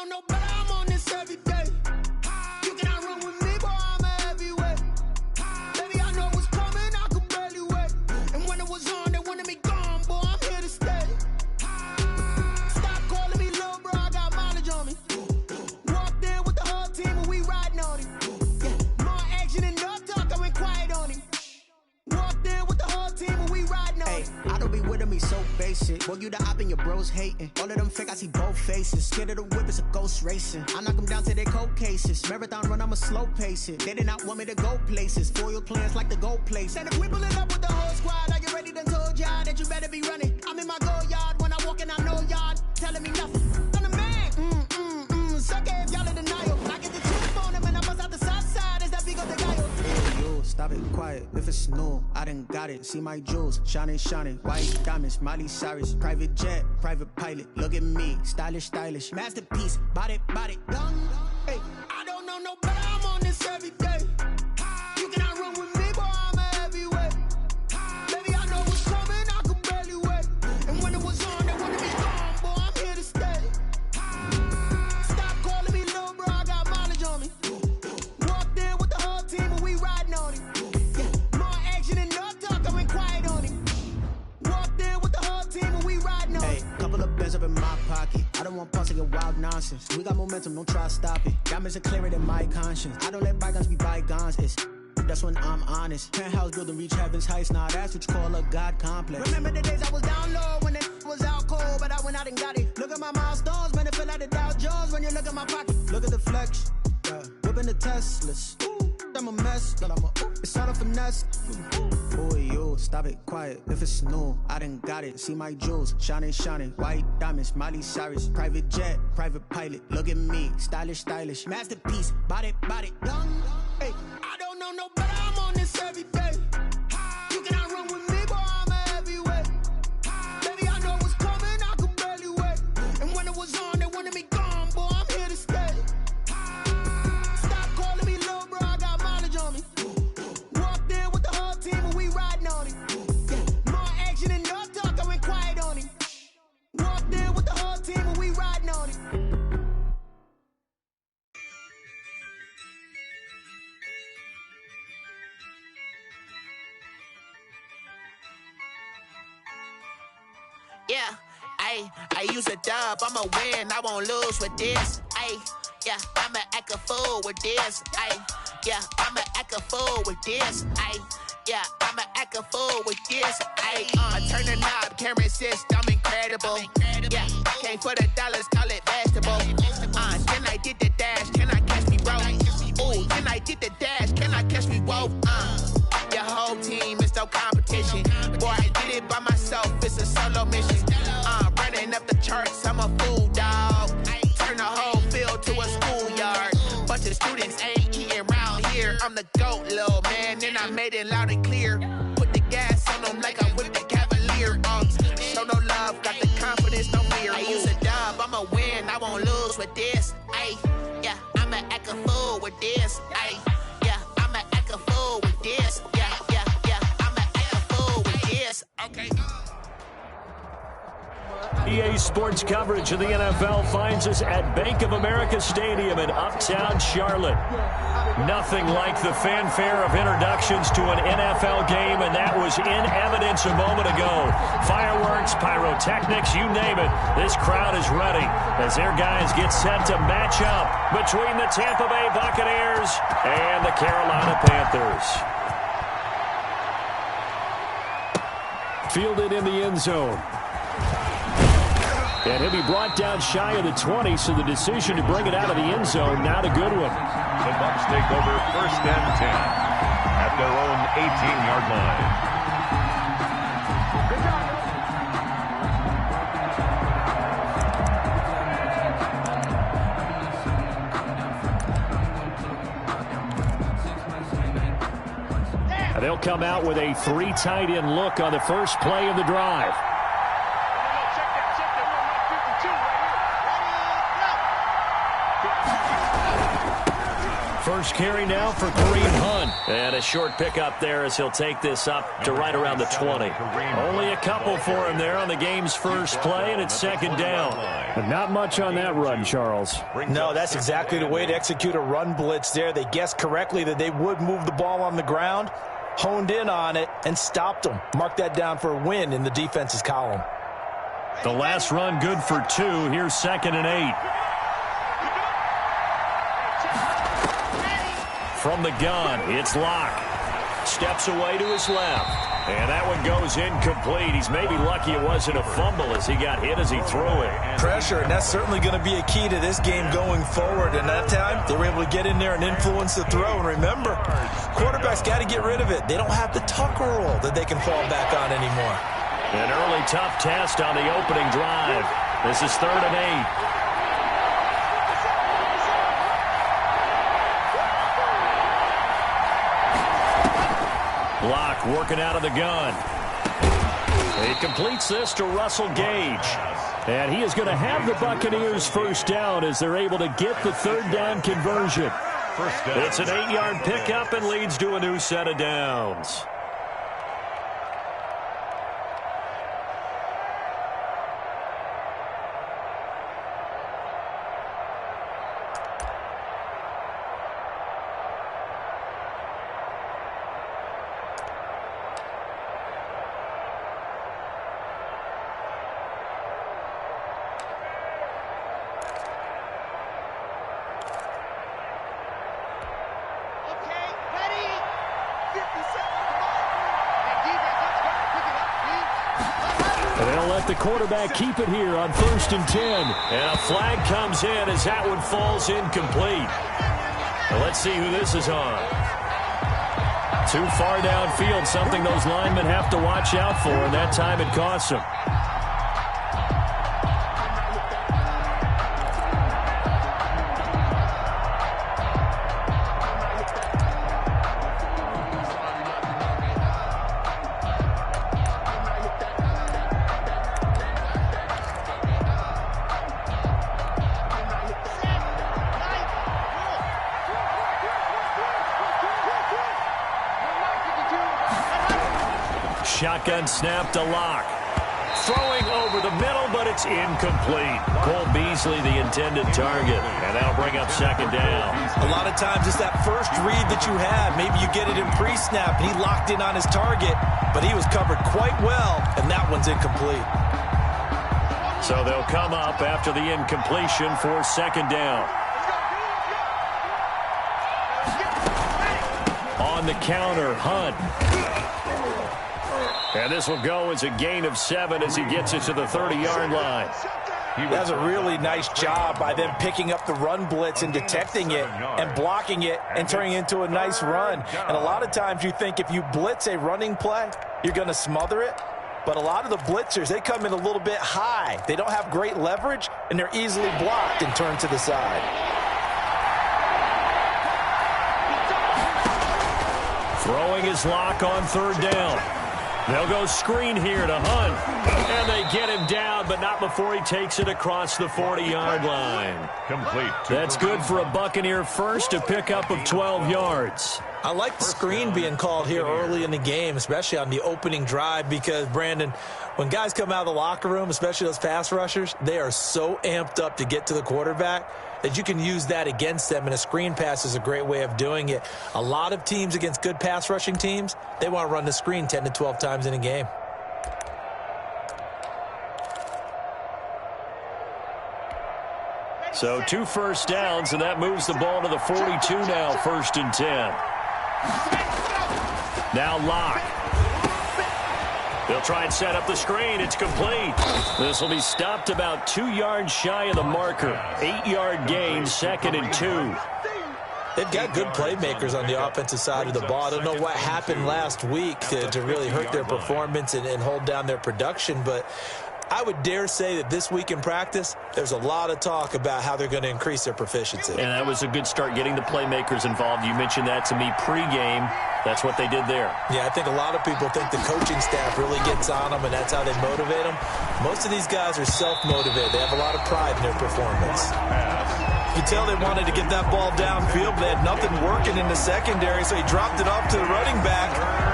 know no better, I'm on this every day. You cannot run with me, boy, I'm a heavyweight. Baby, I know what's coming, I could barely wait. And when it was on, they wanted me gone, boy, I'm here to stay. Stop calling me little bro, I got mileage on me. Walked in with the whole team and we riding on him. Yeah, more action and no talk, I went quiet on him. Walked in with the whole team and we riding on him. I don't be with me so basic. Boy, you the op and your bros hating. All of them fake, I see both faces. Scared of the whip, it's a ghost racing. I knock them down to their cold cases. Marathon run, I'ma slow pace it. They did not want me to go places. Foil plans like the gold place. And if we pulling up with the whole squad, are you ready? Done told y'all that you better be running. I'm in my go yard. When I walk in, I know y'all telling me nothing. I'm the man. Suck it if y'all in denial. I get the truth on them and I bust out the south side. Is that big of the guy? Yo, stop it, quiet. If it's new, I done got it. See my jewels, shining, shining. White diamonds, Miley Cyrus. Private jet, private pilot. Look at me, stylish, stylish. Masterpiece, body, done. Hey, I don't know no better, I'm on this every day. You cannot run with me, boy, I'm a heavyweight. Baby, I know what's coming, I could barely wait. And when it was on, they wanted me gone, boy, I'm here to stay. Stop calling me little bro, I got mileage on me. Walked in with the whole team and we riding on him. Yeah, more action and no talk, I went quiet on him. Walked in with the whole team and we riding on him. Couple of bands up in my pocket. I don't want pause to get wild nonsense. We got momentum, don't try to stop it. Diamonds are clearer than my conscience. I don't let bygones be bygones. That's when I'm honest. Penthouse building, reach heaven's heights. Nah, that's what you call a God complex. Remember the days I was down low when it was out cold, but I went out and got it. Look at my milestones, man, it feel like the Dow Jones when you look at my pocket. Look at the flex, whipping the Teslas. I'm a mess, but it's all a finesse. Boy, yo, stop it, quiet. If it's new, I done got it. See my jewels, shining, shining. White diamonds, Miley Cyrus. Private jet, private pilot. Look at me, stylish, stylish. Masterpiece, body, done. Hey, I don't know no better, I'm on this every day. You cannot run with me, boy, I'm a heavyweight. Baby, I know what's coming, I could barely wait. And when it was on, they wanted me gone, boy, I'm here to stay. Stop calling me little bro, I got mileage on me. Walked in with the whole team and we riding on him. Yeah, more action and no talk, I went quiet on him. Walked in with the whole team and we riding on him. Yeah, I use a dub, I'ma win, I won't lose with this. Yeah, I'ma act a fool with this. Yeah, I'ma act a fool with this. Yeah, I'ma act a fool with this. I turn the knob, can't resist, I'm incredible. Yeah, came for the dollars, call it vegetable. Then I did the dash, can I catch me, bro? Ooh, then I did the dash, can I catch me, whoa? Your whole team is no competition. Boy, I did it by myself, it's a solo mission. Running up the charts, I'm a fool, dog. Turn the whole field to a schoolyard. Bunch of students ain't eating round here. I'm the GOAT, little man, and I made it loud and clear. Put the gas on them like I'm with the Cavalier. Show no love, got the confidence, no fear. I use a dub, I'ma win, I won't lose with this. Yeah, I'ma act a fool with this. Yeah, I'ma act a fool with this. Yeah, I'ma act a fool with this. Okay. EA Sports coverage of the NFL finds us at Bank of America Stadium in Uptown Charlotte. Nothing like the fanfare of introductions to an NFL game, and that was in evidence a moment ago. Fireworks, pyrotechnics, you name it. This crowd is ready as their guys get set to match up between the Tampa Bay Buccaneers and the Carolina Panthers. Fielded in the end zone. And he'll be brought down shy of the 20, so the decision to bring it out of the end zone, not a good one. The Bucs take over 1st and 10 at their own 18-yard line. They'll come out with a 3 tight end look on the first play of the drive. first carry now for Kareem Hunt. And a short pickup there as he'll take this up to right around the 20. Only a couple for him there on the game's first play, and it's second down. But not much on that run, Charles. No, that's exactly the way to execute a run blitz there. They guessed correctly that they would move the ball on the ground, honed in on it, and stopped them. Mark that down for a win in the defense's column. The last run good for 2. Here's 2nd and 8. From the gun, it's Locke. Steps away to his left. And that one goes incomplete. He's maybe lucky it wasn't a fumble as he got hit as he threw it. Pressure, and that's certainly going to be a key to this game going forward. And that time, they were able to get in there and influence the throw. And remember, quarterbacks got to get rid of it. They don't have the Tucker roll that they can fall back on anymore. An early tough test on the opening drive. This is 3rd and 8. Block working out of the gun. He completes this to Russell Gage. And he is going to have the Buccaneers first down as they're able to get the 3rd down conversion. It's an 8-yard pickup and leads to a new set of downs. The quarterback keep it here on 1st and 10. And a flag comes in as that one falls incomplete. Well, let's see who this is on. Too far downfield, something those linemen have to watch out for, and that time it costs them. Shotgun snap to Locke. Throwing over the middle, but it's incomplete. Cole Beasley, the intended target. And that'll bring up 2nd down. A lot of times it's that first read that you have. Maybe you get it in pre-snap, and he locked in on his target, but he was covered quite well, and that one's incomplete. So they'll come up after the incompletion for 2nd down. On the counter, Hunt. And this will go as a gain of 7 as he gets it to the 30-yard line. That's a really nice job by them picking up the run blitz and detecting it and blocking it and turning it into a nice run. And a lot of times you think if you blitz a running play, you're going to smother it. But a lot of the blitzers, they come in a little bit high. They don't have great leverage, and they're easily blocked and turned to the side. Throwing his Lock on 3rd down. They'll go screen here to Hunt. And they get him down, but not before he takes it across the 40-yard line. Complete. That's good for a Buccaneer first, a pickup of 12 yards. I like the screen being called here early in the game, especially on the opening drive, because, Brandon, when guys come out of the locker room, especially those pass rushers, they are so amped up to get to the quarterback that you can use that against them, and a screen pass is a great way of doing it. A lot of teams against good pass rushing teams, they want to run the screen 10 to 12 times in a game. So 2 first downs, and that moves the ball to the 42 now, 1st and 10. Now Locke. They'll try and set up the screen. It's complete. This will be stopped about 2 yards shy of the marker. 8-yard gain, 2nd and 2. They've got good playmakers on the offensive side of the ball. I don't know what happened last week to really hurt their performance and hold down their production, but I would dare say that this week in practice, there's a lot of talk about how they're going to increase their proficiency. And that was a good start, getting the playmakers involved. You mentioned that to me pregame. That's what they did there. Yeah, I think a lot of people think the coaching staff really gets on them, and that's how they motivate them. Most of these guys are self-motivated. They have a lot of pride in their performance. You tell they wanted to get that ball downfield, but they had nothing working in the secondary, so he dropped it off to the running back.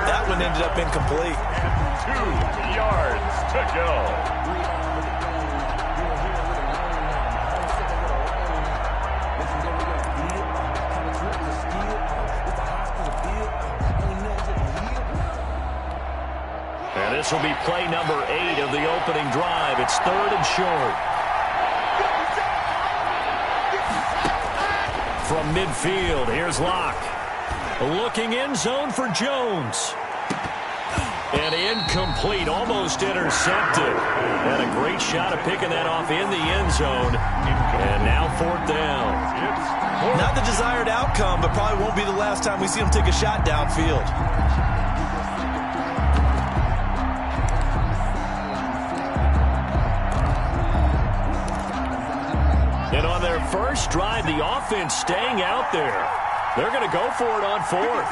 That one ended up incomplete. 2 yards to go. And this will be play number 8 of the opening drive. It's 3rd and short. From midfield, here's Locke. Looking end zone for Jones. And incomplete, almost intercepted. And a great shot of picking that off in the end zone. And now 4th down. Not the desired outcome, but probably won't be the last time we see him take a shot downfield. And on their first drive, the offense staying out there. They're going to go for it on 4th.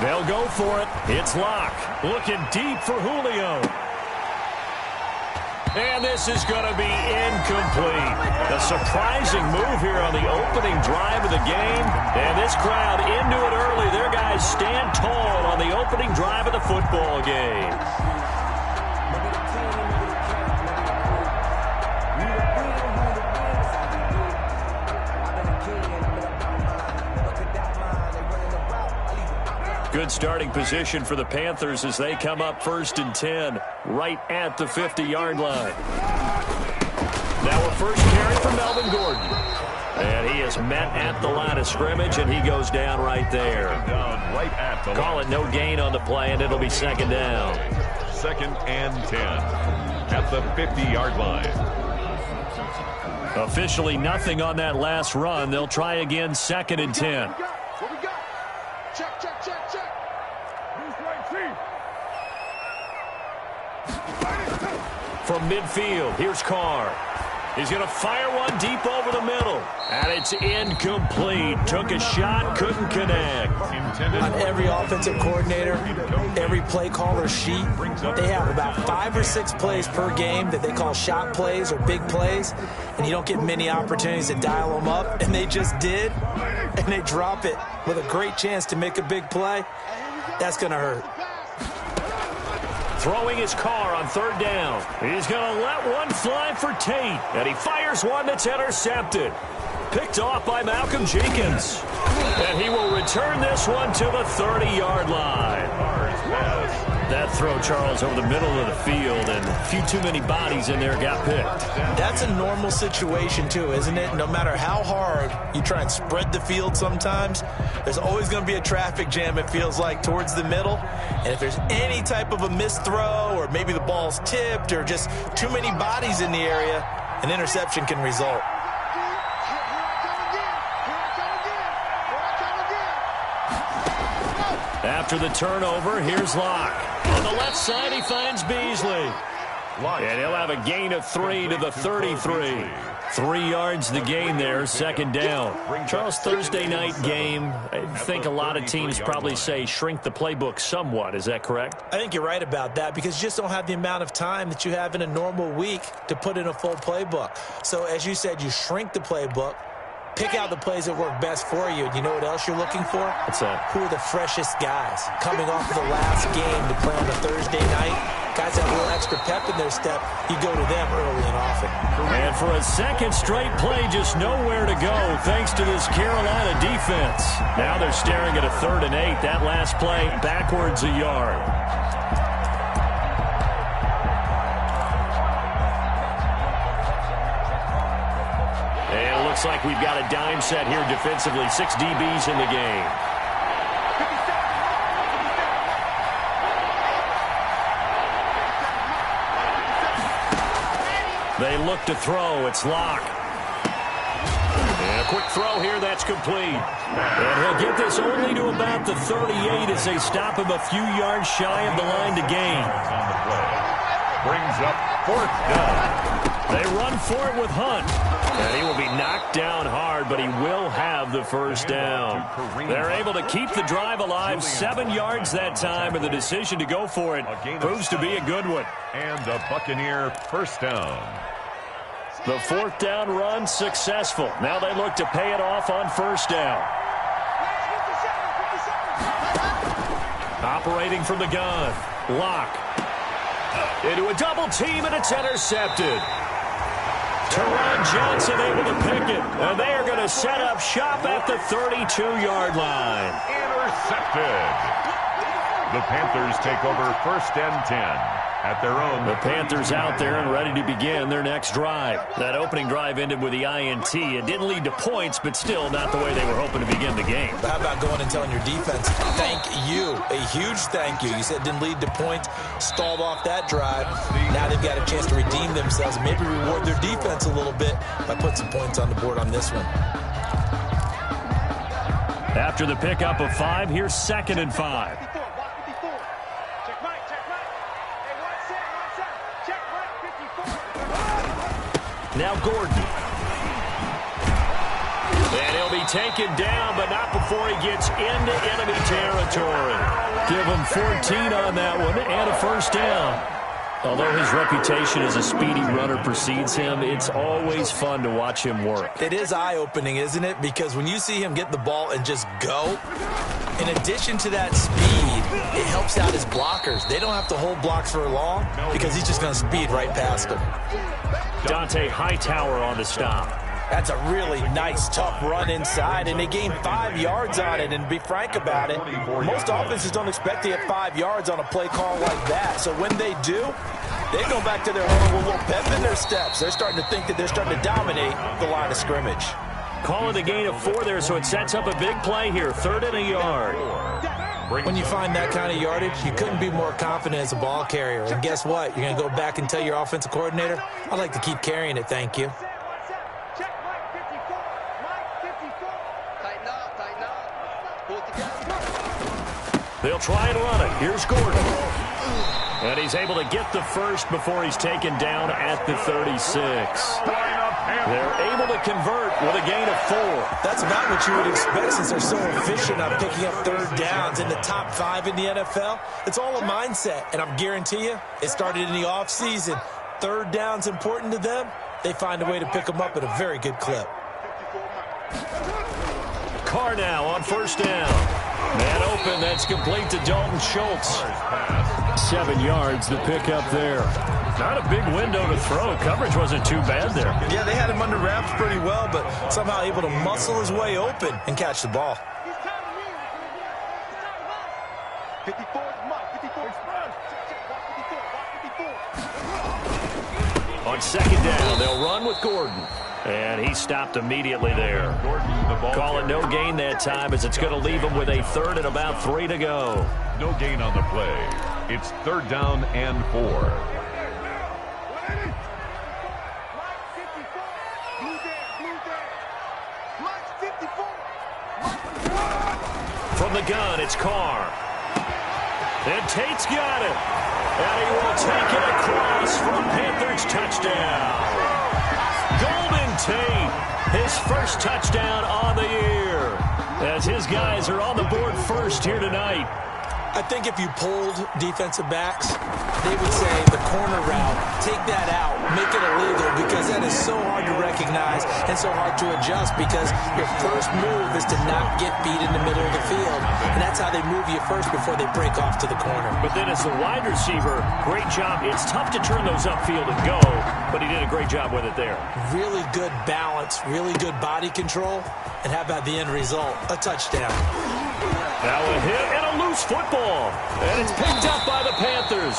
They'll go for it. It's Locke. Looking deep for Julio. And this is going to be incomplete. A surprising move here on the opening drive of the game. And this crowd into it early. Their guys stand tall on the opening drive of the football game. Good starting position for the Panthers as they come up 1st and 10, right at the 50-yard line. Now a first carry for Melvin Gordon. And he is met at the line of scrimmage, and he goes down right there. Call it no gain on the play, and it'll be 2nd down. 2nd and 10 at the 50-yard line. Officially nothing on that last run. They'll try again 2nd and 10. What we got? Check, check, check, check. From midfield, here's Carr. He's going to fire one deep over the middle. And it's incomplete. Took a shot, couldn't connect. On every offensive coordinator, every play caller sheet, they have about 5 or 6 plays per game that they call shot plays or big plays, and you don't get many opportunities to dial them up, and they just did, and they drop it with a great chance to make a big play. That's going to hurt. Throwing his car on 3rd down. He's going to let one fly for Tate, and he fires one that's intercepted. Picked off by Malcolm Jenkins. And he will return this one to the 30-yard line. That throw, Charles, over the middle of the field, and a few too many bodies in there got picked. That's a normal situation, too, isn't it? No matter how hard you try and spread the field sometimes, there's always going to be a traffic jam, it feels like, towards the middle. And if there's any type of a missed throw, or maybe the ball's tipped, or just too many bodies in the area, an interception can result. After the turnover, here's Locke. On the left side, he finds Beasley. And he'll have a gain of 3 to the 33. 3 yards the gain there, 2nd down. Charles, Thursday night game, I think a lot of teams probably say shrink the playbook somewhat. Is that correct? I think you're right about that because you just don't have the amount of time that you have in a normal week to put in a full playbook. So as you said, you shrink the playbook. Pick out the plays that work best for you. And you know what else you're looking for? What's that? Who are the freshest guys coming off of the last game to play on a Thursday night? Guys that have a little extra pep in their step, you go to them early and often. And for a 2nd straight play, just nowhere to go thanks to this Carolina defense. Now they're staring at a 3rd and 8. That last play, backwards a yard. Looks like we've got a dime set here defensively. 6 DBs in the game. They look to throw. It's Locke. And a quick throw here. That's complete. And he'll get this only to about the 38 as they stop him a few yards shy of the line to gain. Brings up 4th down. They run for it with Hunt. And he will be knocked down hard, but he will have the first down. They're able to keep the drive alive. 7 yards that time, and the decision to go for it proves to be a good one. And a Buccaneer first down. The 4th down run successful. Now they look to pay it off on first down. Operating from the gun. Lock. Into a double team, and it's intercepted. Teron Johnson able to pick it, and they are going to set up shop at the 32-yard line. Intercepted. The Panthers take over 1st and 10 at their own. The Panthers out there and ready to begin their next drive. That opening drive ended with the INT. It didn't lead to points, but still not the way they were hoping to begin the game. How about going and telling your defense, thank you, a huge thank you. You said it didn't lead to points, stalled off that drive. Now they've got a chance to redeem themselves, maybe reward their defense a little bit by putting some points on the board on this one. After the pickup of 5, here's 2nd and 5. Now Gordon. And he'll be taken down, but not before he gets into enemy territory. Give him 14 on that one and a first down. Although his reputation as a speedy runner precedes him, it's always fun to watch him work. It is eye-opening, isn't it? Because when you see him get the ball and just go, in addition to that speed, it helps out his blockers. They don't have to hold blocks for long because he's just going to speed right past them. Dante Hightower on the stop. That's a really nice, tough run inside, and they gained 5 yards on it. And to be frank about it, most offenses don't expect to get 5 yards on a play call like that. So when they do, they go back to their home with a little pep in their steps. They're starting to think that they're starting to dominate the line of scrimmage. Calling the gain of 4 there, so it sets up a big play here. 3rd and a yard. When you find that kind of yardage, you couldn't be more confident as a ball carrier. And guess what? You're going to go back and tell your offensive coordinator, I'd like to keep carrying it, thank you. They'll try and run it. Here's Gordon. And he's able to get the first before he's taken down at the 36. They're able to convert with a gain of 4. That's about what you would expect since they're so efficient on picking up 3rd downs in the top 5 in the NFL. It's all a mindset, and I guarantee you, it started in the offseason. 3rd down's important to them. They find a way to pick them up at a very good clip. Carr now on first down. Man open, that's complete to Dalton Schultz. 7 yards, the pickup there. Not a big window to throw. Coverage wasn't too bad there. Yeah, they had him under wraps pretty well, but somehow able to muscle his way open and catch the ball. On 2nd down, they'll run with Gordon. And he stopped immediately there. Call it no gain that time as it's going to leave him with a 3rd and about 3 to go. No gain on the play. It's 3rd down and 4. From the gun, it's Carr. And Tate's got it. And he will take it across for a Panthers touchdown. Golden Tate, his first touchdown on the year. As his guys are on the board first here tonight. I think if you polled defensive backs, they would say the corner route, take that out, make it illegal, because that is so hard to recognize and so hard to adjust because your first move is to not get beat in the middle of the field. And that's how they move you first before they break off to the corner. But then as the wide receiver, great job. It's tough to turn those upfield and go, but he did a great job with it there. Really good balance, really good body control. And how about the end result? A touchdown. Now a hit and a loose football. And it's picked up by the Panthers.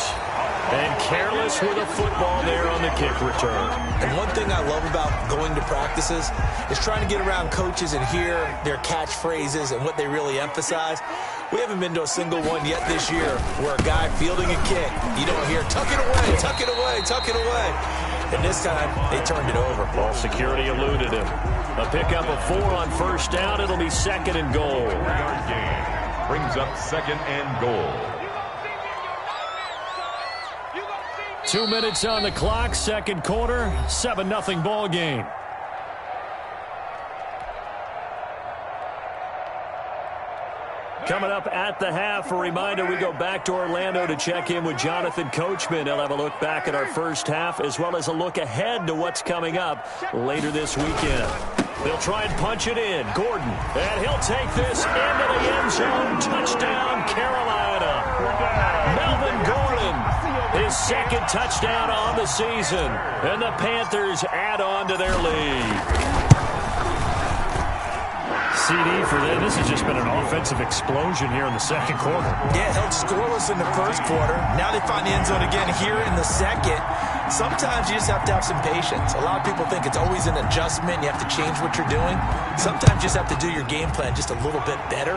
And careless with a football there on the kick return. And one thing I love about going to practices is trying to get around coaches and hear their catchphrases and what they really emphasize. We haven't been to a single one yet this year where a guy fielding a kick, you don't hear, tuck it away, tuck it away, tuck it away. And this time, they turned it over. Ball security eluded him. A pickup of 4 on first down. It'll be 2nd and goal. 3-yard gain brings up 2nd and goal. 2 minutes on the clock, second quarter, 7-0 ball game. Coming up at the half, a reminder, we go back to Orlando to check in with Jonathan Coachman. He'll have a look back at our first half as well as a look ahead to what's coming up later this weekend. They'll try and punch it in. Gordon, and he'll take this into the end zone. Touchdown, Carolina. Melvin Gordon, his second touchdown on the season. And the Panthers add on to their lead. CD for them. This has just been an offensive explosion here in the second quarter. Yeah, held scoreless in the first quarter. Now they find the end zone again here in the second. Sometimes you just have to have some patience. A lot of people think it's always an adjustment. You have to change what you're doing. Sometimes you just have to do your game plan just a little bit better.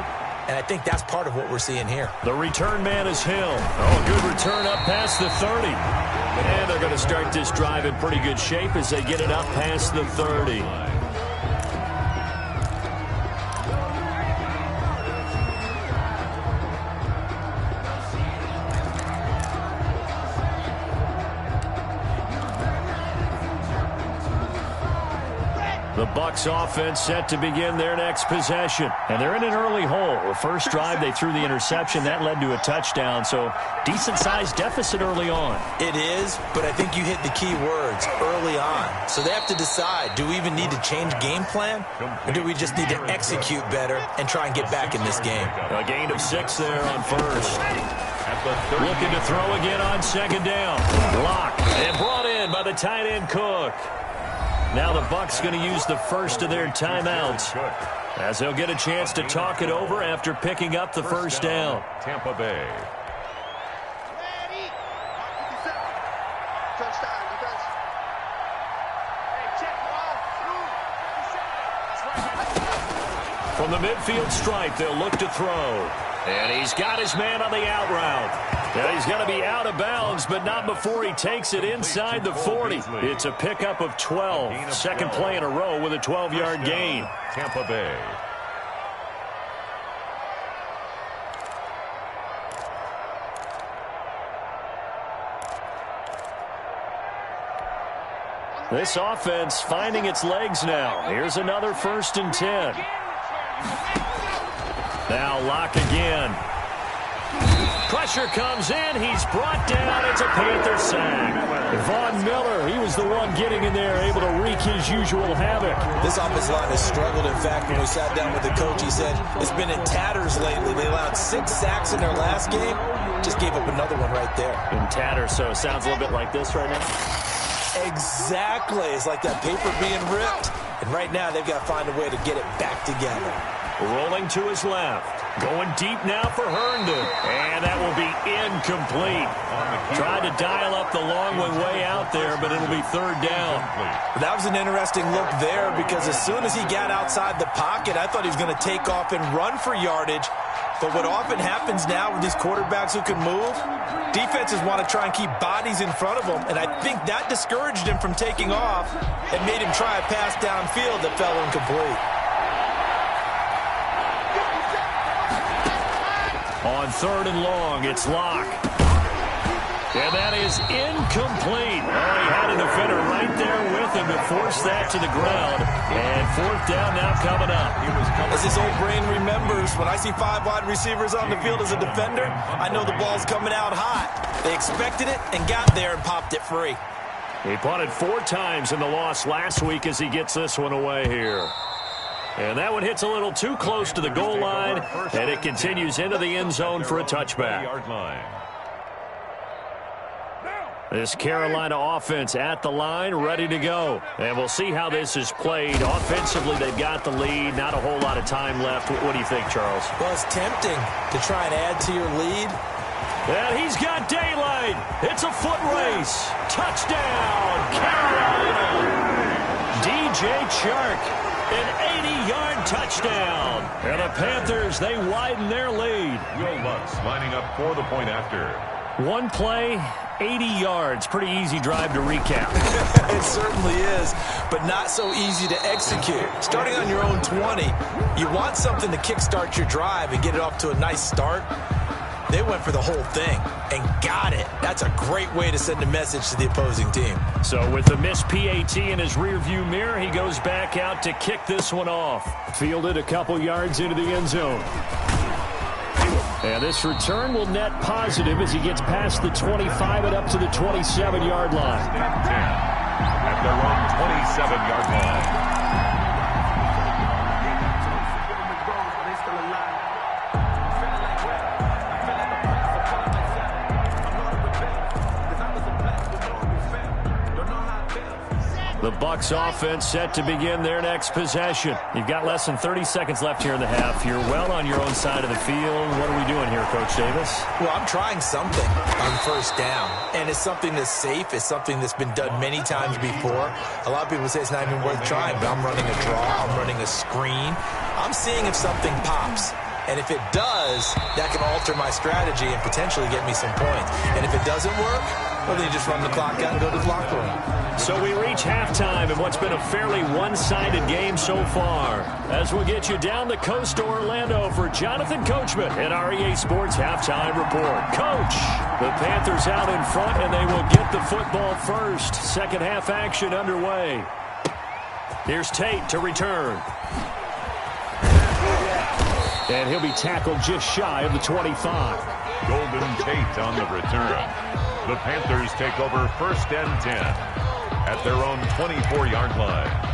And I think that's part of what we're seeing here. The return man is Hill. Oh, good return up past the 30. And they're going to start this drive in pretty good shape as they get it up past the 30. The Bucs offense set to begin their next possession. And they're in an early hole. The first drive, they threw the interception. That led to a touchdown. So decent-sized deficit early on. It is, but I think you hit the key words, early on. So they have to decide, do we even need to change game plan? Or do we just need to execute better and try and get back in this game? A gain of 6 there on first. Looking to throw again on second down. Blocked and brought in by the tight end Cook. Now the Bucs going to use the first of their timeouts as they'll get a chance to talk it over after picking up the first down. Tampa Bay. From the midfield stripe, they'll look to throw. And he's got his man on the out route. And he's going to be out of bounds, but not before he takes it inside the 40. It's a pickup of 12. Second play in a row with a 12-yard gain. Tampa Bay. This offense finding its legs now. Here's another 1st and 10. Now Locke again. Pressure comes in. He's brought down. It's a Panther sack. Von Miller, he was the one getting in there, able to wreak his usual havoc. This offensive line has struggled. In fact, when we sat down with the coach, he said it's been in tatters lately. They allowed 6 sacks in their last game. Just gave up another one right there. In tatters, so it sounds a little bit like this right now. Exactly. It's like that paper being ripped. And right now, they've got to find a way to get it back together. Rolling to his left. Going deep now for Herndon. And that will be incomplete. Tried to dial up the long one way out there, but it'll be 3rd down. That was an interesting look there because as soon as he got outside the pocket, I thought he was going to take off and run for yardage. But what often happens now with these quarterbacks who can move, defenses want to try and keep bodies in front of them, and I think that discouraged him from taking off and made him try a pass downfield that fell incomplete. On 3rd and long, it's Locke. And that is incomplete. Oh, he had a defender right there with him to force that to the ground. And 4th down now coming up. As his old brain remembers, when I see 5 wide receivers on the field as a defender, I know the ball's coming out hot. They expected it and got there and popped it free. He punted 4 times in the loss last week as he gets this one away here. And that one hits a little too close to the goal line, and it continues into the end zone for a touchback. This Carolina offense at the line, ready to go. And we'll see how this is played. Offensively, they've got the lead. Not a whole lot of time left. What do you think, Charles? Well, it's tempting to try and add to your lead. And he's got daylight. It's a foot race. Touchdown, Carolina. DJ Chark. An 80-yard touchdown. And the Panthers, they widen their lead. Will Lutz lining up for the point after. One play, 80 yards. Pretty easy drive to recap. It certainly is, but not so easy to execute. Starting on your own 20, you want something to kickstart your drive and get it off to a nice start. They went for the whole thing and got it. That's a great way to send a message to the opposing team. So with the missed PAT in his rearview mirror, he goes back out to kick this one off. Fielded a couple yards into the end zone. And this return will net positive as he gets past the 25 and up to the 27-yard line. 10 at their own 27-yard line. The Bucs offense set to begin their next possession. You've got less than 30 seconds left here in the half. You're well on your own side of the field. What are we doing here, Coach Davis? Well, I'm trying something on first down, and it's something that's safe. It's something that's been done many times before. A lot of people say it's not even worth trying, but I'm running a draw. I'm running a screen. I'm seeing if something pops. And if it does, that can alter my strategy and potentially get me some points. And if it doesn't work, well, then you just run the clock out and go to the locker room. So we reach halftime in what's been a fairly one-sided game so far. As we'll get you down the coast to Orlando for Jonathan Coachman at our EA Sports Halftime Report. Coach, the Panthers out in front, and they will get the football first. Second half action underway. Here's Tate to return. And he'll be tackled just shy of the 25. Golden Tate on the return. The Panthers take over first and 10 at their own 24-yard line.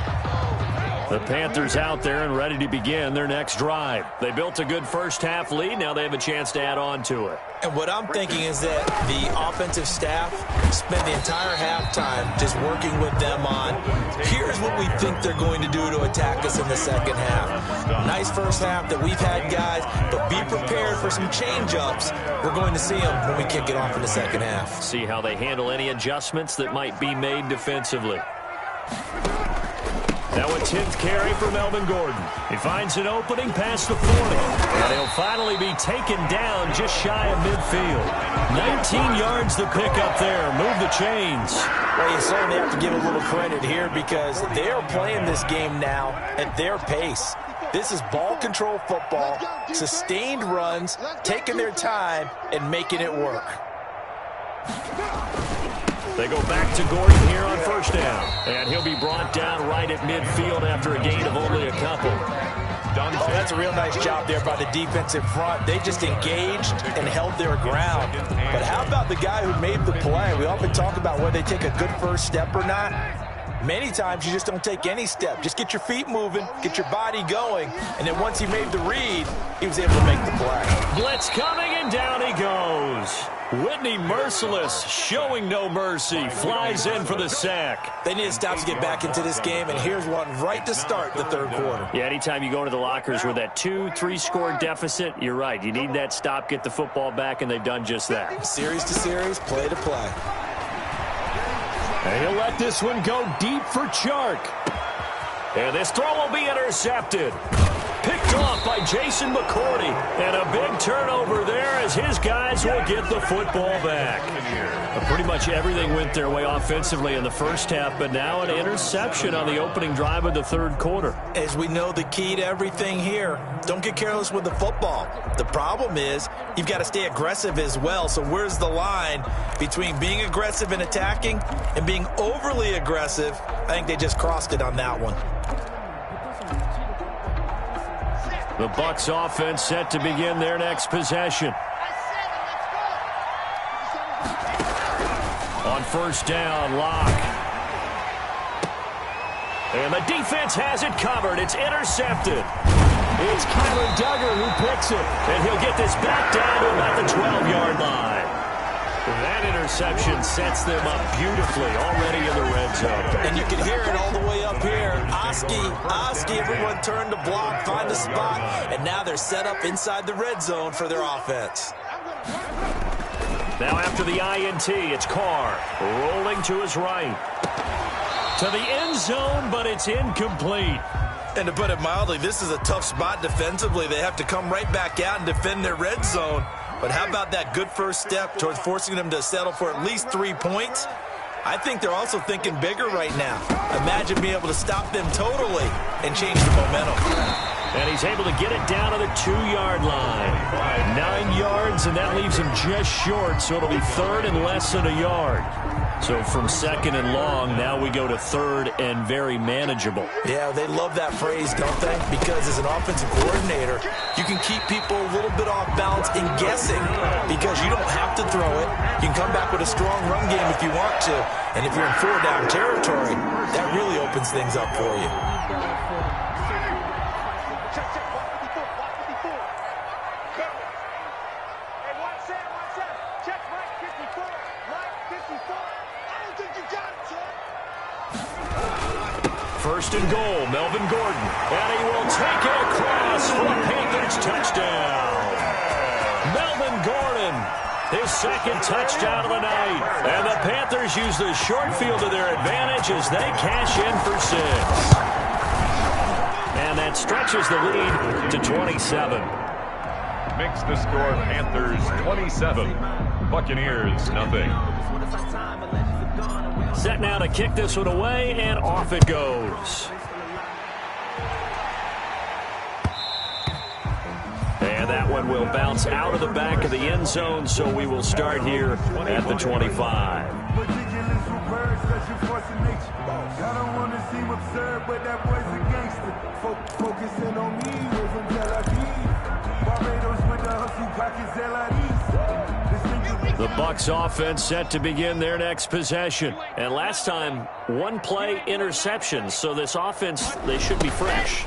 The Panthers out there and ready to begin their next drive. They built a good first half lead. Now they have a chance to add on to it. And what I'm thinking is that the offensive staff spent the entire halftime just working with them on, here's what we think they're going to do to attack us in the second half. Nice first half that we've had, guys, but be prepared for some change-ups. We're going to see them when we kick it off in the second half. See how they handle any adjustments that might be made defensively. Now a 10th carry for Melvin Gordon. He finds an opening past the 40. And he'll finally be taken down just shy of midfield. 19 yards to pick up there. Move the chains. Well, you certainly have to give a little credit here because they are playing this game now at their pace. This is ball control football, sustained runs, taking their time, and making it work. They go back to Gordon here on first down. And he'll be brought down right at midfield after a gain of only a couple. Oh, that's a real nice job there by the defensive front. They just engaged and held their ground. But how about the guy who made the play? We often talk about whether they take a good first step or not. Many times you just don't take any step. Just get your feet moving, get your body going, and then once he made the read, he was able to make the play. Blitz coming, and down he goes. Whitney Merciless, showing no mercy, flies in for the sack. They need to stop to get back into this game, and here's one right to start the third quarter. Yeah, anytime you go into the lockers with that 2-3 score deficit, you're right. You need that stop, get the football back, and they've done just that. Series to series, play to play. And he'll let this one go deep for Chark. And this throw will be intercepted. Picked off by Jason McCourty. And a big turnover there as his guys will get the football back. Pretty much everything went their way offensively in the first half, but now an interception on the opening drive of the third quarter. As we know, the key to everything here, don't get careless with the football. The problem is you've got to stay aggressive as well. So where's the line between being aggressive and attacking and being overly aggressive? I think they just crossed it on that one. The Bucs offense set to begin their next possession. On first down, Locke. And the defense has it covered. It's intercepted. It's Kyler Duggar who picks it. And he'll get this back down to about the 12-yard line. That interception sets them up beautifully already in the red zone. And you can hear it all the way up here. Oski, everyone turned to block, find a spot, and now they're set up inside the red zone for their offense. Now after the INT, it's Carr rolling to his right. To the end zone, but it's incomplete. And to put it mildly, this is a tough spot defensively. They have to come right back out and defend their red zone. But how about that good first step towards forcing them to settle for at least 3 points? I think they're also thinking bigger right now. Imagine being able to stop them totally and change the momentum. And he's able to get it down to the 2-yard line. 9 yards, and that leaves him just short, so it'll be third and less than a yard. So from second and long, now we go to third and very manageable. Yeah, they love that phrase, don't they? Because as an offensive coordinator, you can keep people a little bit off balance and guessing because you don't have to throw it. You can come back with a strong run game if you want to. And if you're in 4-down territory, that really opens things up for you. First and goal, Melvin Gordon. And he will take it across for a Panthers touchdown. Melvin Gordon, his second touchdown of the night. And the Panthers use the short field to their advantage as they cash in for 6. And that stretches the lead to 27. Makes the score Panthers 27. Buccaneers nothing. Set now to kick this one away, and off it goes. And that one will bounce out of the back of the end zone, so we will start here at the 25. The Bucs offense set to begin their next possession. And last time, 1-play interception. So this offense, they should be fresh.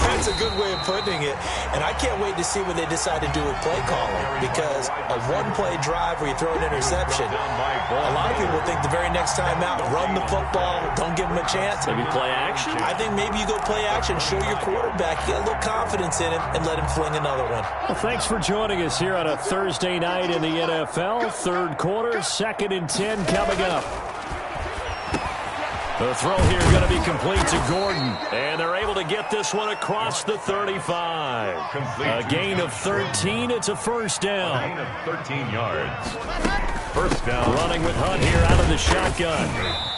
That's a good way of putting it. And I can't wait to see what they decide to do with play calling. Because a 1-play drive where you throw an interception, a lot of people think the very next time out, run the football, don't give them a chance. Maybe play action? I think maybe you go play action, show your quarterback, you get a little confidence in him, and let him fling another one. Well, thanks for joining us here on a Thursday night in the NFL. Third quarter, 2nd and 10 coming up. The throw here going to be complete to Gordon. And they're able to get this one across the 35. A gain of 13. It's a first down. A gain of 13 yards. First down. Running with Hunt here out of the shotgun.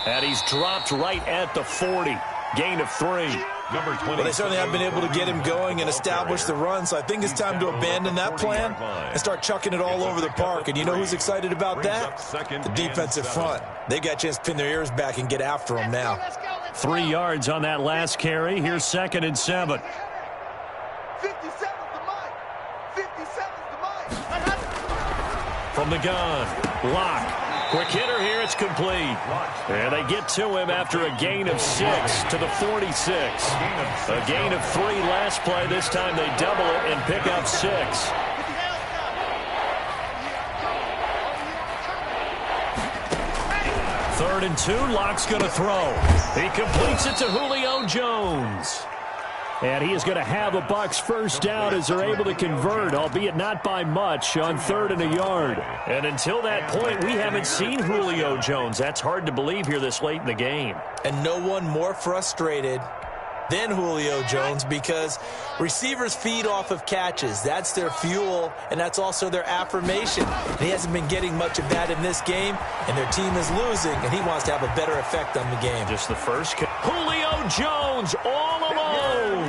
And he's dropped right at the 40. Gain of 3. Number 20. Well, they certainly have been able to get him going and establish the run, so I think it's time to abandon that plan and start chucking it all over the park. And you know who's excited about that? The defensive front. They got a chance to pin their ears back and get after him now. 3 yards on that last carry. Here's 2nd and 7. 57's the mic. 57's the mic. From the gun, Lock. Quick hitter here, it's complete. And they get to him after a gain of 6 to the 46. A gain of 3 last play. This time they double it and pick up 6. Third and 2, Lock's going to throw. He completes it to Julio Jones. And he is going to have a Bucs first down as they're able to convert, albeit not by much, on 3rd and a yard. And until that point, we haven't seen Julio Jones. That's hard to believe here this late in the game. And no one more frustrated than Julio Jones because receivers feed off of catches. That's their fuel, and that's also their affirmation. And he hasn't been getting much of that in this game, and their team is losing, and he wants to have a better effect on the game. Just the first. Julio Jones all alone.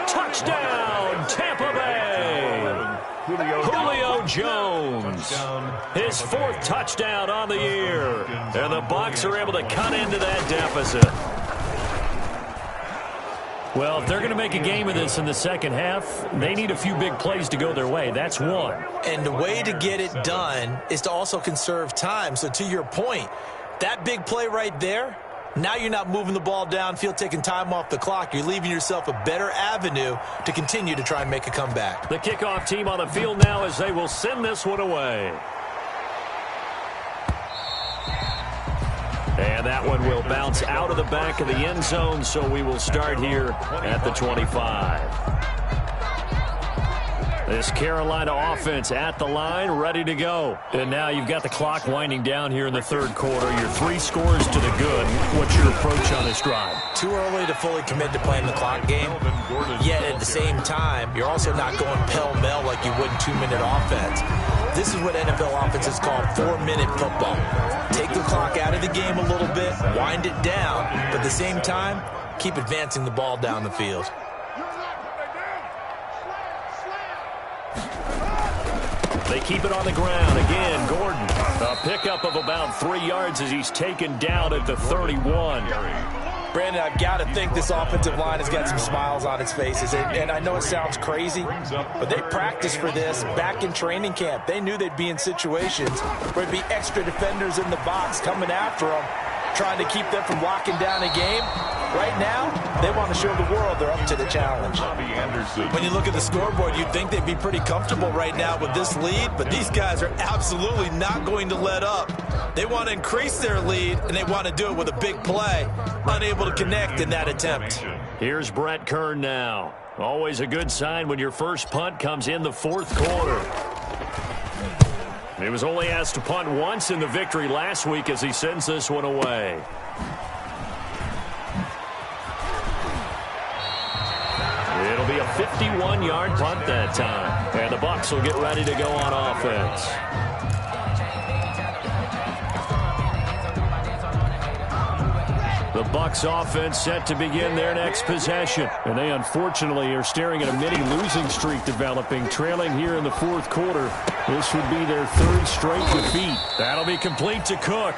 Touchdown, Tampa Bay. Julio Jones, his 4th touchdown on the year. And the Bucs are able to cut into that deficit. Well, if they're going to make a game of this in the second half, they need a few big plays to go their way. That's one. And the way to get it done is to also conserve time. So to your point, that big play right there, now you're not moving the ball downfield, taking time off the clock. You're leaving yourself a better avenue to continue to try and make a comeback. The kickoff team on the field now as they will send this one away. And that one will bounce out of the back of the end zone, so we will start here at the 25. This Carolina offense at the line, ready to go. And now you've got the clock winding down here in the third quarter. Your 3 scores to the good. What's your approach on this drive? Too early to fully commit to playing the clock game. Yet at the same time, you're also not going pell-mell like you would in 2-minute offense. This is what NFL offenses call 4-minute football. Take the clock out of the game a little bit, wind it down, but at the same time, keep advancing the ball down the field. They keep it on the ground. Again, Gordon. A pickup of about 3 yards as he's taken down at the 31. Brandon, I've got to think this offensive line has got some smiles on its faces. And I know it sounds crazy, but they practiced for this back in training camp. They knew they'd be in situations where there'd be extra defenders in the box coming after them, trying to keep them from locking down a game. Right now, they want to show the world they're up to the challenge. When you look at the scoreboard, you'd think they'd be pretty comfortable right now with this lead, but these guys are absolutely not going to let up. They want to increase their lead, and they want to do it with a big play. Unable to connect in that attempt. Here's Brett Kern now. Always a good sign when your first punt comes in the fourth quarter. He was only asked to punt once in the victory last week as he sends this one away. It'll be a 51-yard punt that time. And the Bucs will get ready to go on offense. The Bucs offense set to begin their next possession. And they unfortunately are staring at a mini losing streak developing, trailing here in the fourth quarter. This would be their third straight defeat. That'll be complete to Cook.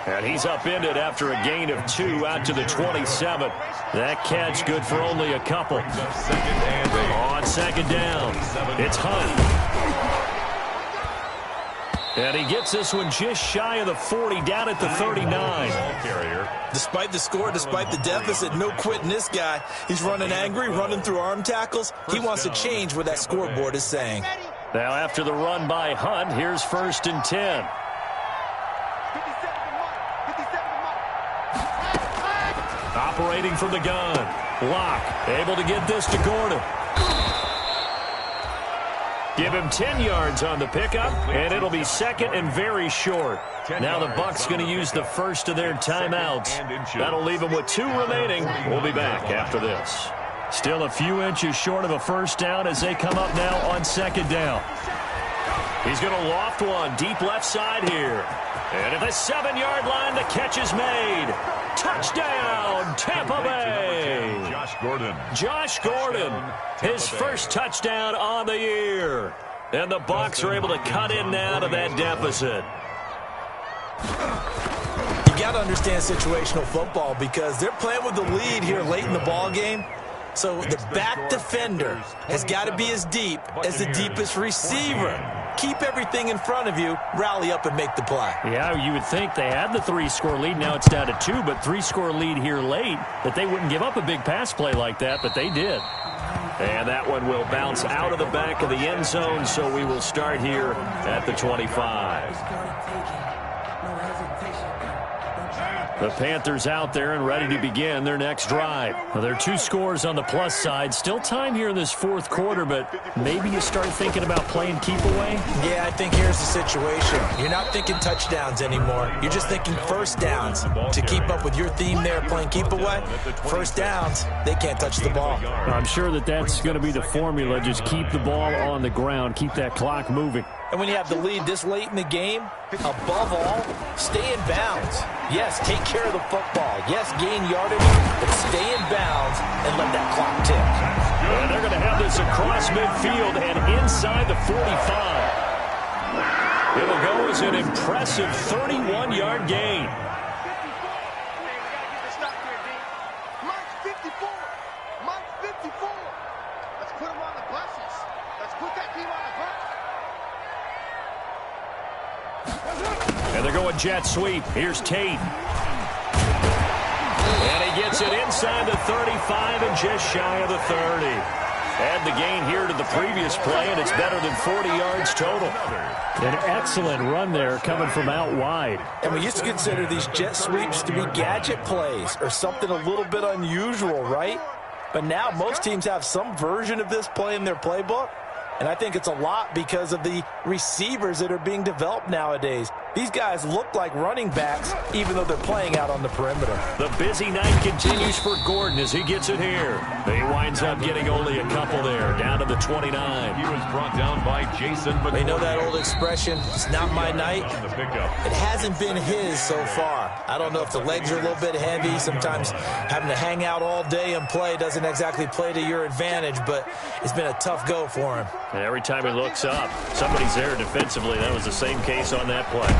And he's upended after a gain of 2 out to the 27. That catch good for only a couple. On second down, it's Hunt. And he gets this one just shy of the 40, down at the 39. Despite the score, despite the deficit, no quitting this guy. He's running angry, running through arm tackles. He wants to change what that scoreboard is saying. Now after the run by Hunt, here's 1st and 10. Operating from the gun. Locke able to get this to Gordon. Give him 10 yards on the pickup, and it'll be second and very short. Now the Bucs going to use the first of their timeouts. That'll leave them with 2 remaining. We'll be back after this. Still a few inches short of a first down as they come up now on second down. He's going to loft one deep left side here. And at the 7-yard line, the catch is made. Touchdown, Tampa Bay. Josh Gordon, his first touchdown on the year. And the Bucs are able to cut in now to that deficit. You got to understand situational football because they're playing with the lead here late in the ball game. So the back defender has got to be as deep as the deepest receiver. Keep everything in front of you, rally up and make the play. Yeah, you would think they had the 3-score lead. Now it's down to 2, but 3-score lead here late, that they wouldn't give up a big pass play like that, but they did. And that one will bounce out of the back of the end zone, so we will start here at the 25. The Panthers out there and ready to begin their next drive. Well, there are 2 scores on the plus side. Still time here in this fourth quarter, but maybe you start thinking about playing keep away? Yeah, I think here's the situation. You're not thinking touchdowns anymore. You're just thinking first downs. To keep up with your theme there, playing keep away, first downs, they can't touch the ball. I'm sure that's going to be the formula. Just keep the ball on the ground. Keep that clock moving. And when you have the lead this late in the game, above all, stay in bounds. Yes, take care of the football. Yes, gain yardage, but stay in bounds and let that clock tick. And they're going to have this across midfield and inside the 45. It'll go as an impressive 31-yard gain. And they're going jet sweep. Here's Tate. And he gets it inside the 35 and just shy of the 30. Add the gain here to the previous play, and it's better than 40 yards total. An excellent run there coming from out wide. And we used to consider these jet sweeps to be gadget plays or something a little bit unusual, right? But now most teams have some version of this play in their playbook. And I think it's a lot because of the receivers that are being developed nowadays. These guys look like running backs, even though they're playing out on the perimeter. The busy night continues for Gordon as he gets it here. He winds up getting only a couple there, down to the 29. He was brought down by Jason. You know that old expression, it's not my night? It hasn't been his so far. I don't know if the legs are a little bit heavy. Sometimes having to hang out all day and play doesn't exactly play to your advantage, but it's been a tough go for him. And every time he looks up, somebody's there defensively. That was the same case on that play.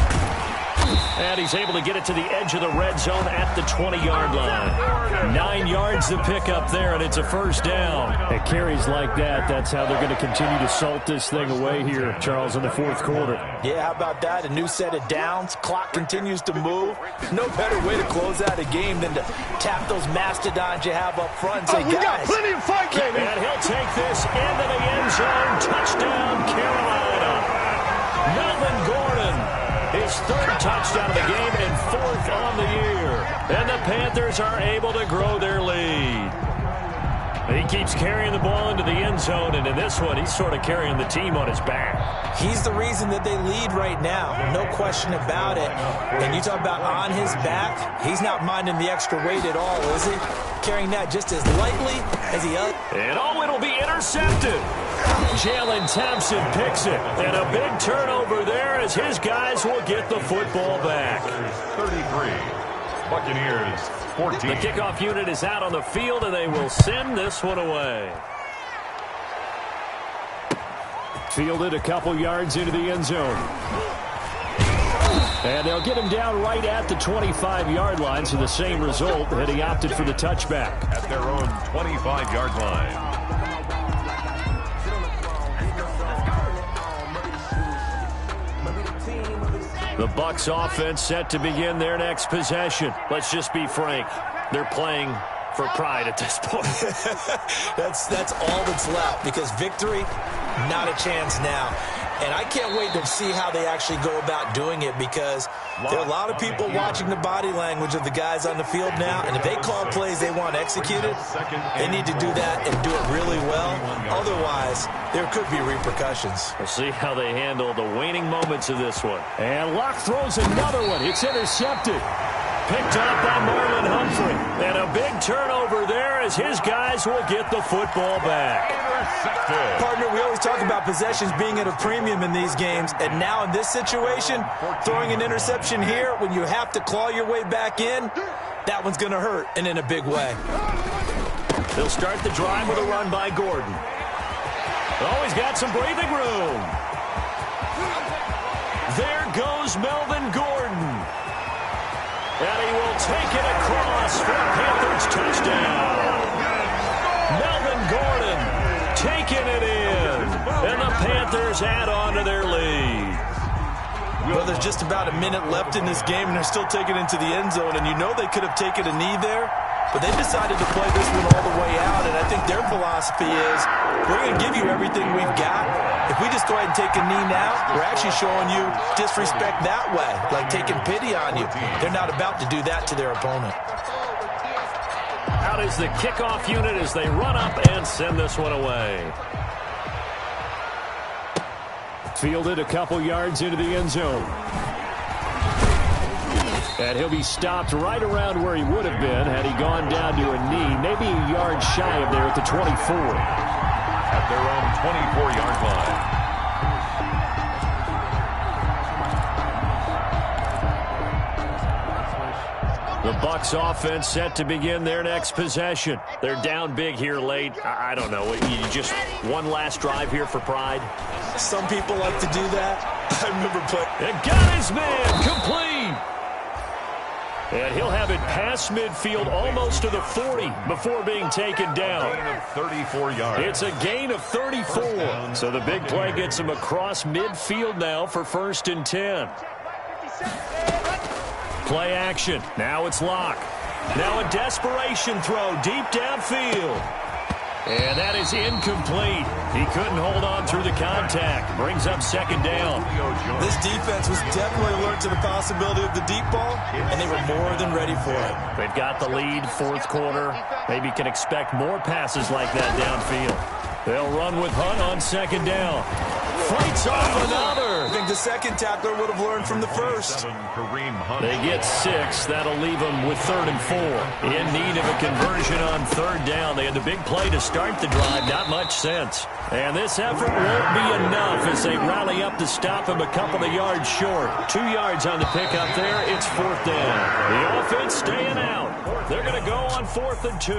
And he's able to get it to the edge of the red zone at the 20-yard line. 9 yards to pick up there, and it's a first down. At carries like that, that's how they're going to continue to salt this thing away here, Charles, in the fourth quarter. Yeah, how about that? A new set of downs. Clock continues to move. No better way to close out a game than to tap those mastodons you have up front and say, we got guys, plenty of fight, baby. And he'll take this into the end zone. Touchdown, Carolina. Melvin Gordon, his third touchdown of the game and fourth on the year. And the Panthers are able to grow their lead. He keeps carrying the ball into the end zone, and in this one, he's sort of carrying the team on his back. he's the reason that they lead right now. No question about it. And you talk about on his back, he's not minding the extra weight at all, is he? Carrying that just as lightly as he does. And it'll be intercepted. Jalen Thompson picks it. And a big turnover there as his guys will get the football back. 33. Buccaneers 14. The kickoff unit is out on the field, and they will send this one away. Fielded a couple yards into the end zone. And they'll get him down right at the 25-yard line, so the same result had he opted for the touchback. At their own 25-yard line. The Bucs offense set to begin their next possession. Let's just be frank. They're playing for pride at this point. That's all that's left, because victory, not a chance now. And I can't wait to see how they actually go about doing it, because there are a lot of people watching the body language of the guys on the field now, and if they call plays they want executed, they need to do that and do it really well. Otherwise, there could be repercussions. We'll see how they handle the waning moments of this one. And Locke throws another one. It's intercepted. Picked up by Marlon Humphrey. And a big turnover there as his guys will get the football back. Partner, we always talk about possessions being at a premium in these games, and now in this situation, throwing an interception here when you have to claw your way back in, that one's going to hurt, and in a big way. They'll start the drive with a run by Gordon. Oh, he's got some breathing room. There goes Melvin Gordon. And he will take it across for a Panthers touchdown. Melvin Gordon taking it in. And the Panthers add on to their lead. Well, there's just about a minute left in this game, and they're still taking it into the end zone. And you know they could have taken a knee there, but they decided to play this one all the way out. And I think their philosophy is, we're going to give you everything we've got. If we just go ahead and take a knee now, we're actually showing you disrespect that way, like taking pity on you. They're not about to do that to their opponent. Out is the kickoff unit as they run up and send this one away. Fielded a couple yards into the end zone. And he'll be stopped right around where he would have been had he gone down to a knee, maybe a yard shy of there at the 24. At their own 24-yard line. The Bucs offense set to begin their next possession. They're down big here late. I don't know. You just one last drive here for pride. Some people like to do that. I remember playing. And got his man complete. And he'll have it past midfield almost to the 40 before being taken down. Gain of 34 yards. It's a gain of 34. So the big play gets him across midfield now for 1st and 10. Play action. Now it's Locke. Now a desperation throw deep downfield. And that is incomplete. He couldn't hold on through the contact. Brings up 2nd down. This defense was definitely alert to the possibility of the deep ball, and they were more than ready for it. They've got the lead, 4th quarter. Maybe can expect more passes like that downfield. They'll run with Hunt on 2nd down. fights off another. I think the second tackler would have learned from the first. Kareem Hunt. They get 6. That'll leave them with 3rd and 4. In need of a conversion on 3rd down. They had the big play to start the drive. Not much sense. And this effort won't be enough as they rally up to stop him a couple of yards short. 2 yards on the pickup there. It's 4th down. The offense staying out. They're going to go on 4th and 2.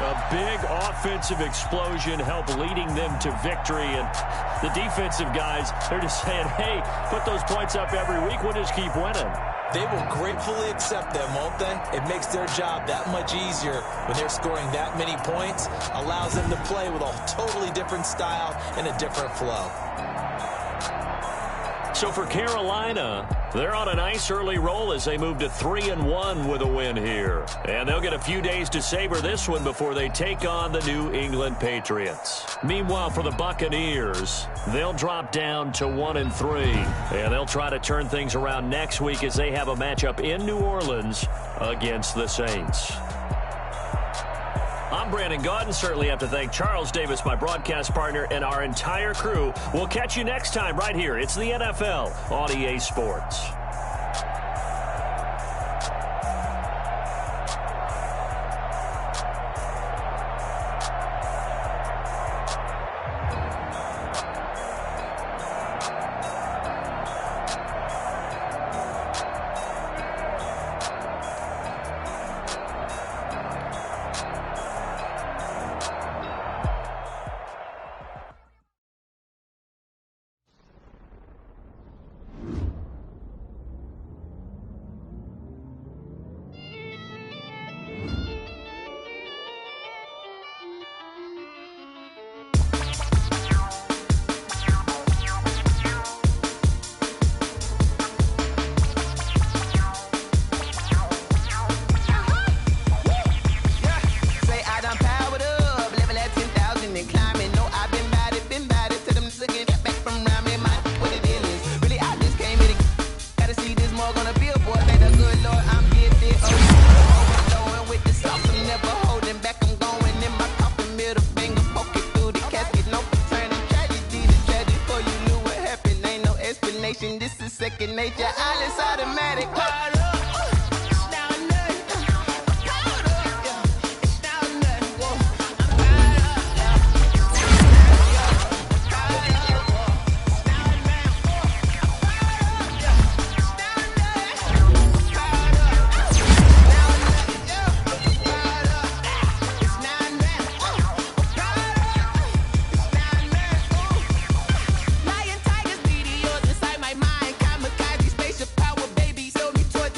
A big offensive explosion helped leading them to victory. And the defensive guys, they're just saying, hey, put those points up every week. We'll just keep winning. They will gratefully accept them, won't they? It makes their job that much easier when they're scoring that many points. Allows them to play with a totally different style and a different flow. So for Carolina, they're on a nice early roll as they move to 3-1 with a win here. And they'll get a few days to savor this one before they take on the New England Patriots. Meanwhile, for the Buccaneers, they'll drop down to 1-3. And they'll try to turn things around next week as they have a matchup in New Orleans against the Saints. I'm Brandon Gaudin. Certainly have to thank Charles Davis, my broadcast partner, and our entire crew. We'll catch you next time right here. It's the NFL on EA Sports. This is second nature. All is automatic. Lion, tigers, meteors inside my mind. Kamikaze, spaceship power, baby. So me toward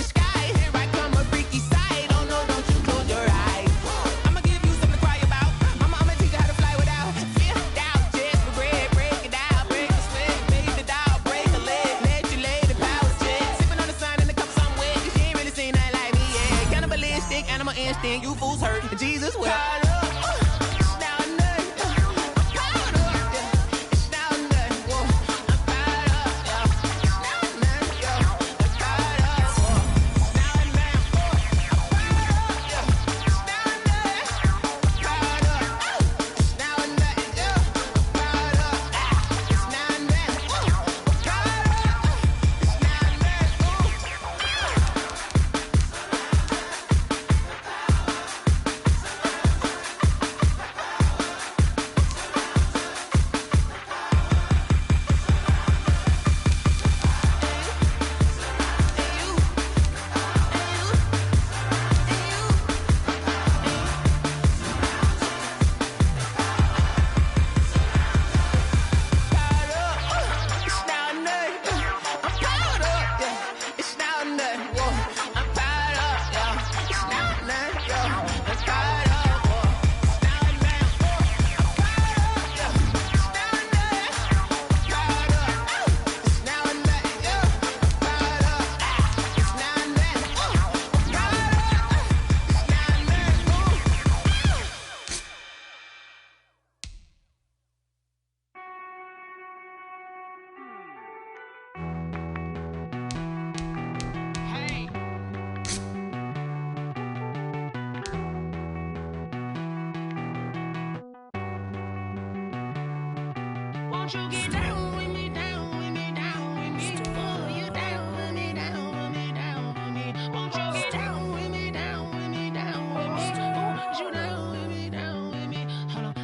Won't you get down with me, down with me, down with me? Oh, you down with me, down with me, down with me. Won't you get down with me, down with me, down with me? Oh, you down with me, down with me? Hold on.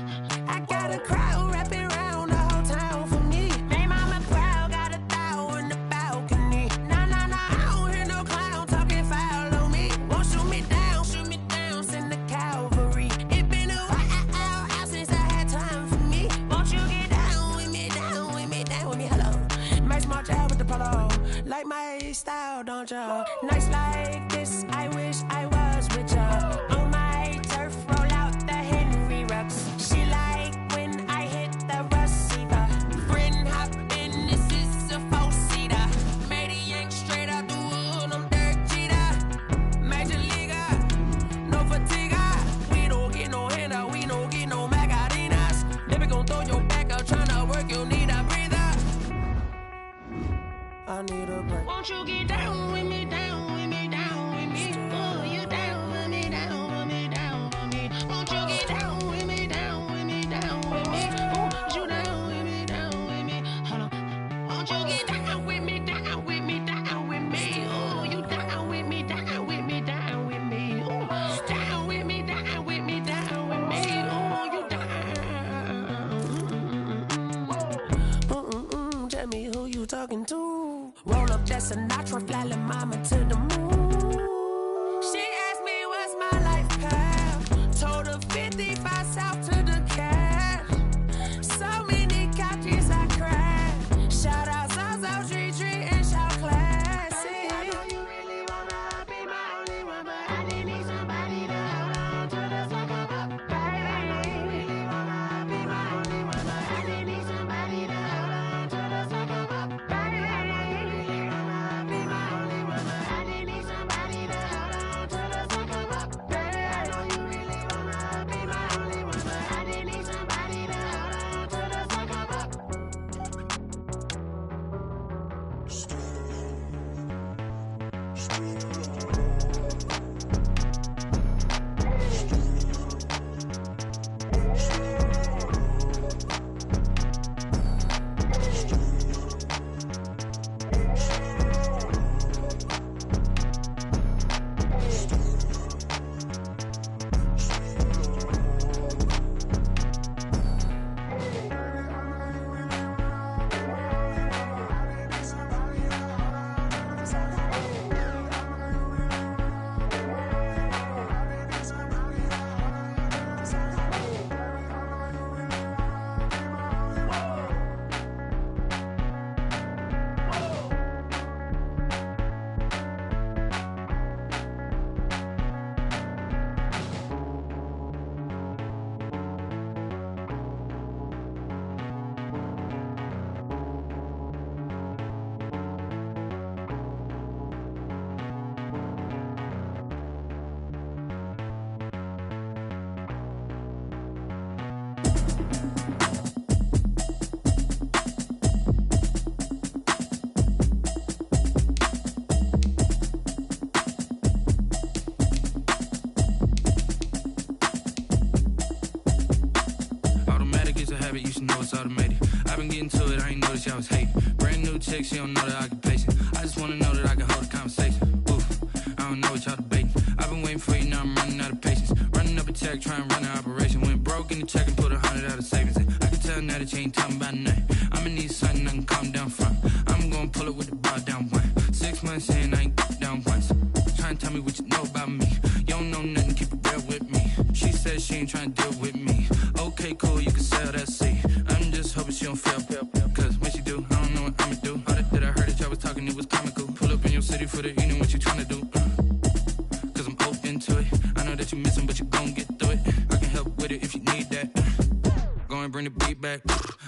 I got a crowd wrapping around the whole town for me. Made mama proud, got a thou in the balcony. Nah, nah, nah, I don't hear no clown talking foul on me. Won't shoot me down, send the cavalry. It been a while since I had time for me. Won't you get down with me, down with me, down with me? Hello. Max March out with the polo. Like my style, don't ya? Nights like this, I wish I was with ya. On my turf, roll out the Henry Rux. She like when I hit the receiver. Friend hop in, this is a four-seater. Made a yank straight out the wood, I'm Derek Jeter. Major leaguer, no fatigue. We don't get no handout, we don't get no Magarinas. Never gon' throw your back out, tryna work, you need a breather. I need a break. Won't you get down with me, down with me, down with me? Oh, you down with me, down with me, down with me? Won't you get down with me, down with me, down with me? Oh, you down with me, down with me? Hold on. Won't you get down with me, down with me, down with me? Oh, you down with me, down with me, down with me? Oh, down with me, down with me, down with me? Oh, you down. Tell me who you talking to. Roll up that Sinatra, fly la mama to the moon. She asked me what's my life path. Told her 55 south to the cab. So many couches I cried. Shout out South Street and shout classic. I know you really wanna be my only one, but I didn't need somebody to hold on to the second up. Baby, I know you really wanna be my only one, but I didn't need somebody to hold on to the second up. Baby, I know you really wanna be my only one, but I didn't need somebody to hold on to the second up. Baby, I know you really wanna be my only one, but I didn't need somebody to hold on to the second up. You should know it's automated. I've been getting to it, I ain't noticed y'all was hating. Brand new chick, she don't know the occupation. I just wanna know that I can hold a conversation. Oof, I don't know what y'all debating. I've been waiting for you, now I'm running out of patience. Running up a check, trying to run an operation. Went broke in the check and put 100 out of savings. I can tell now that you ain't talking about nothing. I'ma need something I can calm down from. I'm gonna pull it with the bar down one. 6 months in, I ain't down once. Trying to tell me what you know about me. You don't know nothing, keep it real with me. She said she ain't trying to deal with me. Okay, cool, you can sell that seat. I'm just hoping she don't fail. Cause when she do, I don't know what I'ma do. All that I heard that y'all was talking, it was comical. Pull up in your city for the evening, what you tryna do? Cause I'm open to it. I know that you missing, but you gon' get through it. I can help with it if you need that. Go and bring the beat back.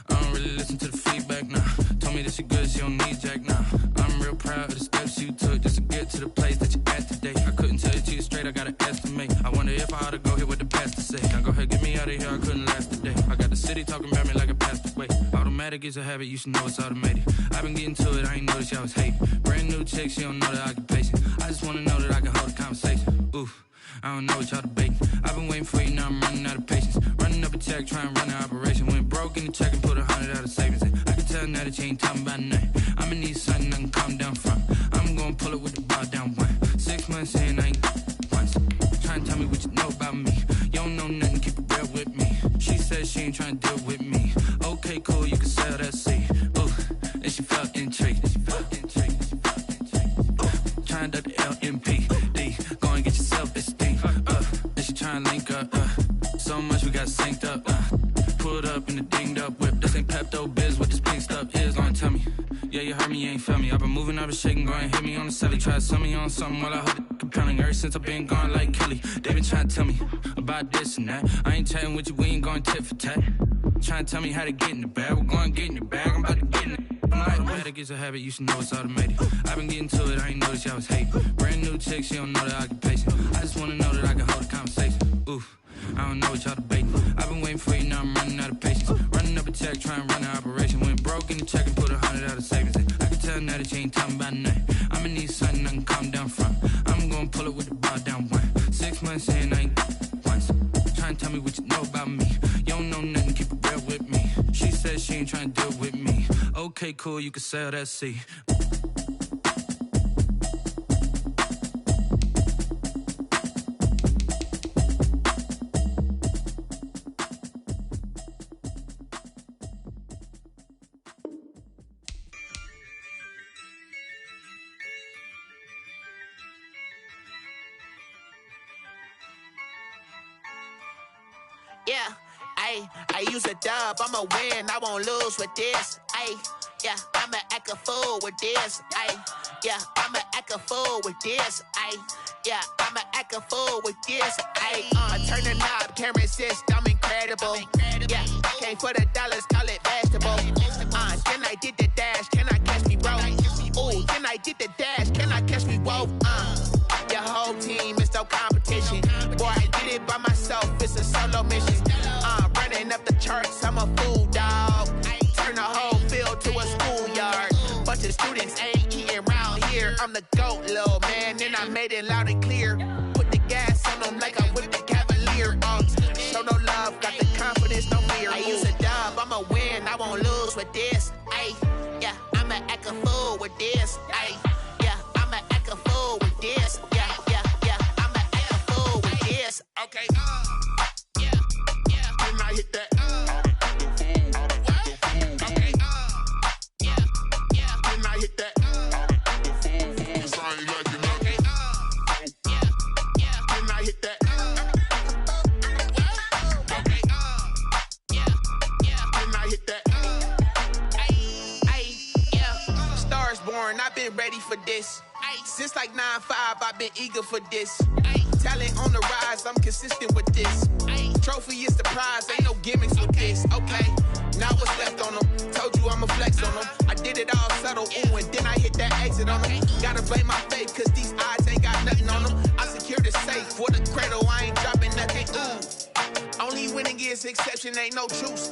I don't really listen to the feedback, nah. Told me that she good, she don't need jack, nah. I'm real proud of the steps you took just to get to the place that you at today. I couldn't tell you to you straight, I gotta estimate. I wonder if I ought to go here with the pastor say. Now go ahead, get me out of here, I couldn't last today. I got the city talking about me like a pastor way. Automatic is a habit, you should know it's automated. I've been getting to it, I ain't noticed y'all was hating. Brand new chick, she don't know the occupation. I just wanna know that I can hold a conversation. Oof, I don't know what y'all debating. I've been waiting for you, now I'm running out of patience. Running up a check, trying to run an operation. Went broke in the check and put 100 out of savings. about nothing. I'ma need something I can calm down from. I'm gonna pull it with the bar down one. 6 months in, I ain't once. Trying to tell me what you know about me. You don't know nothing, keep it real with me. She said she ain't trying to deal with me. Okay, cool, you can sell that seed. Ooh, and she felt intrigued. Trying to the LMPD. Go and get your self-esteem. And she trying to link up. So much we got synced up. Pulled up in the dinged up whip. This ain't Pepto-Biz, what this pink stuff is. Long tell me. Yeah, you heard me, you ain't felt me. I've been moving, I've been shaking, go and hit me on the celly. Try to sell me on something while I hold it compelling. Ever since I've been gone like Kelly, they been trying to tell me about this and that. I ain't chatting with you, we ain't going tit for tat. Trying to tell me how to get in the bag. We're going to get in the bag, I'm about to get in it. I'm like, automatic is a habit, you should know it's automated. I've been getting to it, I ain't noticed y'all was hating. Brand new chick, she don't know the occupation. I just wanna know that I can hold a conversation. Oof, I don't know what y'all debating. I've been waiting for you, now I'm running out of patience. Running up a check, trying to run an operation. Went broke in the check and put 100 out of savings. I can tell now that you ain't talking about nothing. I'ma need something I can calm down from. I'm gonna pull it with the bar down one. 6 months in, I ain't once. Trying to tell me what you know about me. You don't know nothing, keep it real with me. She said she ain't trying to deal with me. Okay, cool, you can sell that seed. Yeah, I use a dub, I'ma win, I won't lose with this. Yeah, I'ma act a fool with this. Yeah, I'ma act a fool with this. Yeah, I'ma act a fool with this. I turn the knob, can't resist, I'm incredible. Yeah, came for the dollars, call it vegetable. Then I did the dash, can I catch me, bro? Ooh, then I did the dash, can I catch me, whoa? Your whole team is no competition. Boy, I did it by myself, it's a solo mission. Running up the charts, I'm a fool, dog. Turn the whole field to a schoolyard. Bunch of students ain't eating round here. I'm the GOAT, little man, and I made it loud and clear. Put the gas on them like I'm with the Cavalier. Show no love, got the confidence, no fear. I use a dub, I'ma win, I won't lose with this. Yeah, I'ma act a fool with this. Yeah, I'ma act a fool with this. Yeah, I'ma act a fool with this. Okay. Then I hit that. Okay. Then I hit that. I ain't like it, okay. Then I hit that. Okay. Then I hit that. Yeah. Stars born, I've been ready for this. Since like 9-5, I've been eager for this. Talent on the rise, I'm consistent with this. Trophy is the prize, ain't no gimmicks with this. Okay, now what's left on them? Told you I'ma flex on them. I did it all subtle, ooh, and then I hit that exit on them. Gotta blame my faith, cause these odds ain't got nothing on them. I secured the safe for the cradle, I ain't dropping nothing, ooh. Only winning is exception, ain't no truce.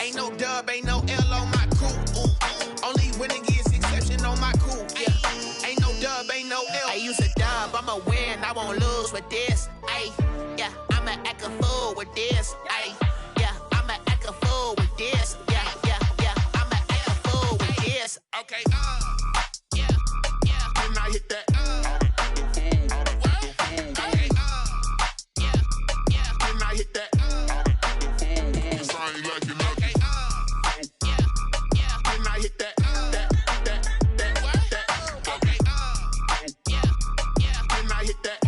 Ain't no dub, ain't no L on my crew. Ooh. Only winning is exception on my crew. Yeah, ain't no dub, ain't no L. I use a dub, I'ma win, I won't lose with this. Yeah, I'ma act a fool with this. Yeah, I'ma act a fool with this. Yeah, I'ma act a fool with this. Okay. Then I hit that. Okay. Then I hit that. I ain't like it, okay. Then I hit that. Okay. Then I hit that.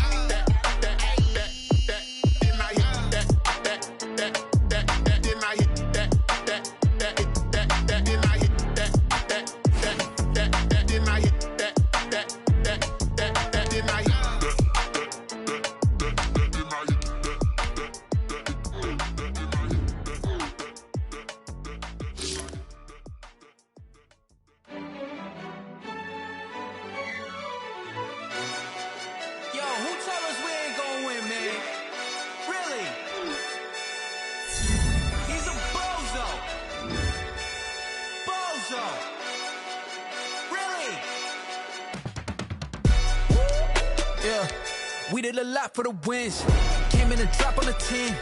We did a lot for the wins. Came in and drop on the 10.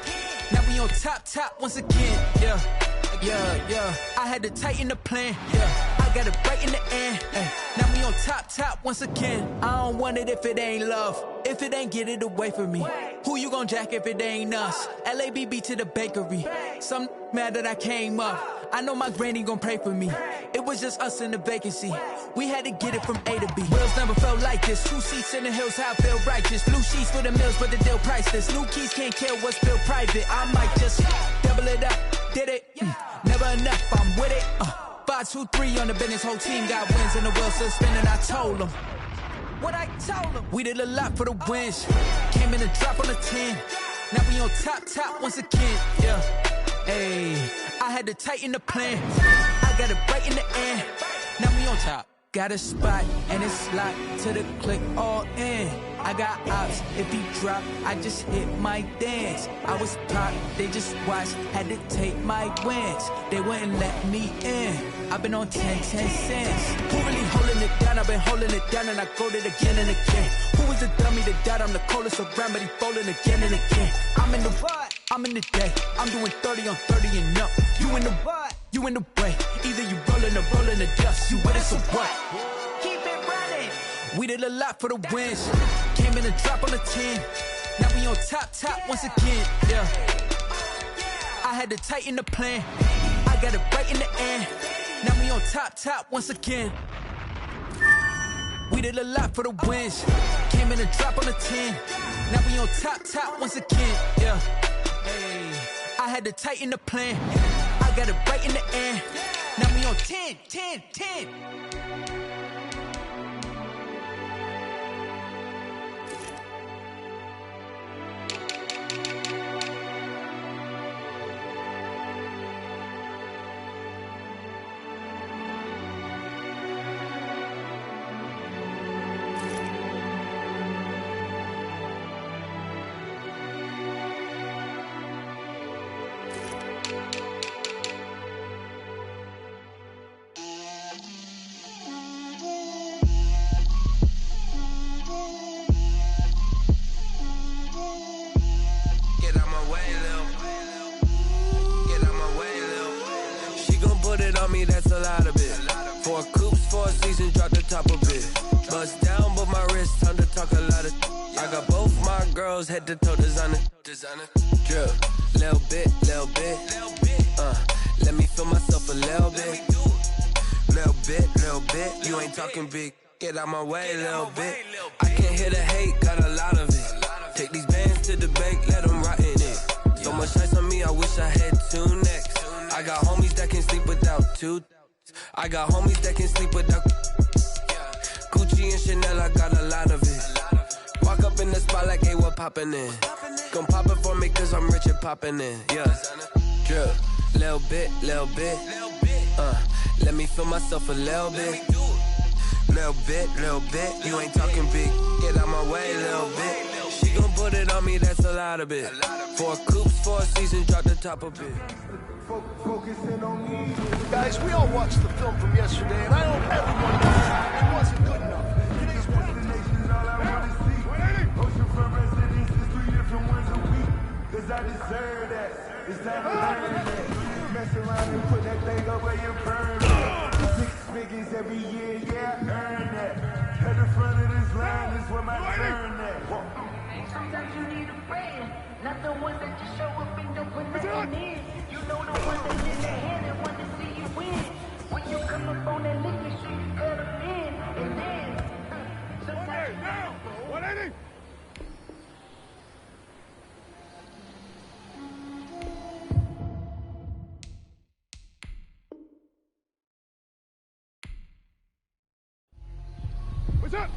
Now we on top once again. Yeah. I had to tighten the plan. Yeah. I I got it right in the end. Now we on top once again. I don't want it if it ain't love. If it ain't, get it away from me. Who you gon' jack if it ain't us? LABB to the bakery. Some mad that I came up. I know my granny gon' pray for me. It was just us in the vacancy. We had to get it from A to B. Wheels never felt like this. 2 seats in the hills, how I feel righteous. Blue sheets for the mills, but the deal priceless. New keys can't kill what's built private. I might just double it up. Did it? Never enough, I'm with it. 5, 2, 3 on the business. Whole team got wins and the wheels still spinning. I told them what I told them. We did a lot for the wins. Came in and drop on the 10. Now we on top once again. Yeah. Hey, I had to tighten the plan. I got it right in the end. Now we on top. Got a spot and it's locked to the click all in. I got ops, if he drop, I just hit my dance. I was pop, they just watched, had to take my wins. They wouldn't let me in. I've been on 10 cents. Who really holding it down? I've been holding it down and I go it again and again. Who was the dummy that died? I'm the coldest around, but he folding again and again. I'm in the what? I'm in the day. I'm doing 30 on 30 and up. You in the what? You in the way. Either you rolling or rolling the dust. You with us or what? Keep it running. We did a lot for the wins. Came in and drop on the 10. Now we on top once again. Yeah. I had to tighten the plan. I got it right in the end. Now we on top once again. We did a lot for the wins. Came in and drop on the 10. Now we on top once again. Yeah. Hey, I had to tighten the plan. I got it right in the end. Now we on 10. That's a lot of it. 4 coops, 4 seasons, drop the top of it. Bust down, but my wrist, time to talk a lot of. I got both my girls head to toe designer. Drip, little bit. Let me feel myself a little bit. Little bit. You ain't talking big. Get out my way, little bit. I can't hear the hate, got a lot of it. Take these bands to the bank, let them rot in it. So much ice on me, I wish I had 2 necks. I got homies that can sleep without 2. I got homies that can sleep without Gucci and Chanel, I got a lot of it. Walk up in the spot like, hey, what poppin' in? Gon' pop it for me cause I'm rich and poppin' in. Yeah, drip, little bit. Let me feel myself a little bit. Little bit. You ain't talking big. Get out my way, little bit. She gon' put it on me, that's a lot of it. 4 coops, 4 seasons, drop the top of it. Focusing on me. Guys, we all watched the film from yesterday, and I hope everyone knows it wasn't good enough. Today's destination, all I want to see. Oceanfront residences, 3 different ones a week. Cause I deserve that. It's time to learn that. Mess around and put that thing up where you burn it. 6 figures every year, yeah, I earn that. At the front of this line is where my turn at. Sometimes you need a friend, not the ones that just show up and don't put nothing in. You know the ones that lend a hand and want to see you win. When you come up on that liquor street, you cut them in. And then, sometimes now, 180. What's up?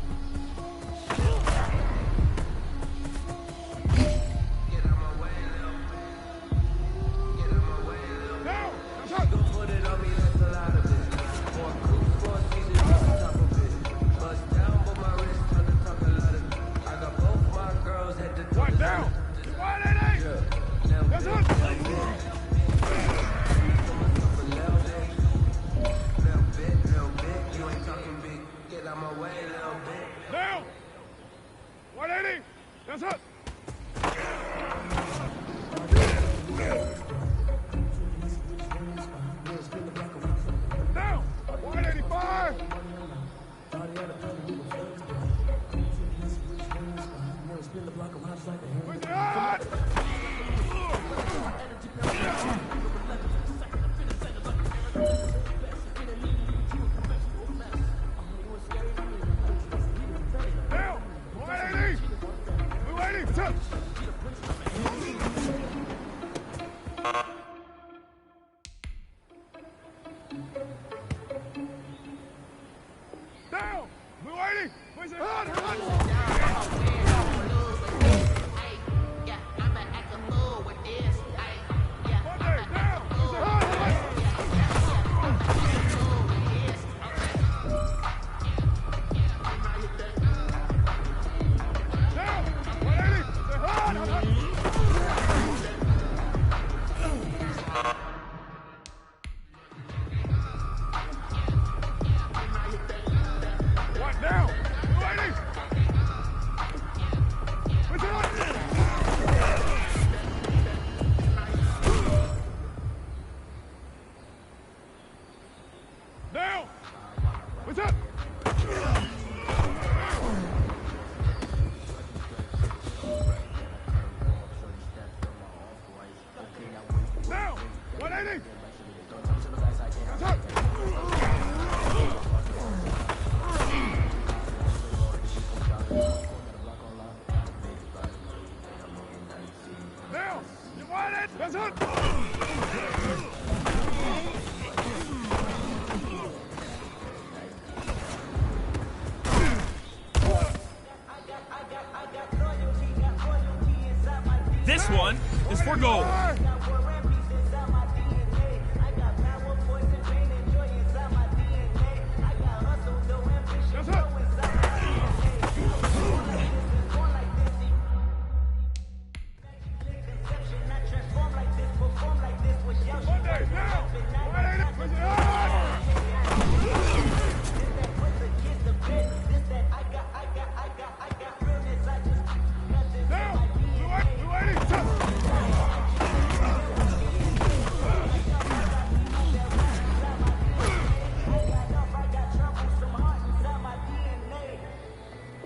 goal.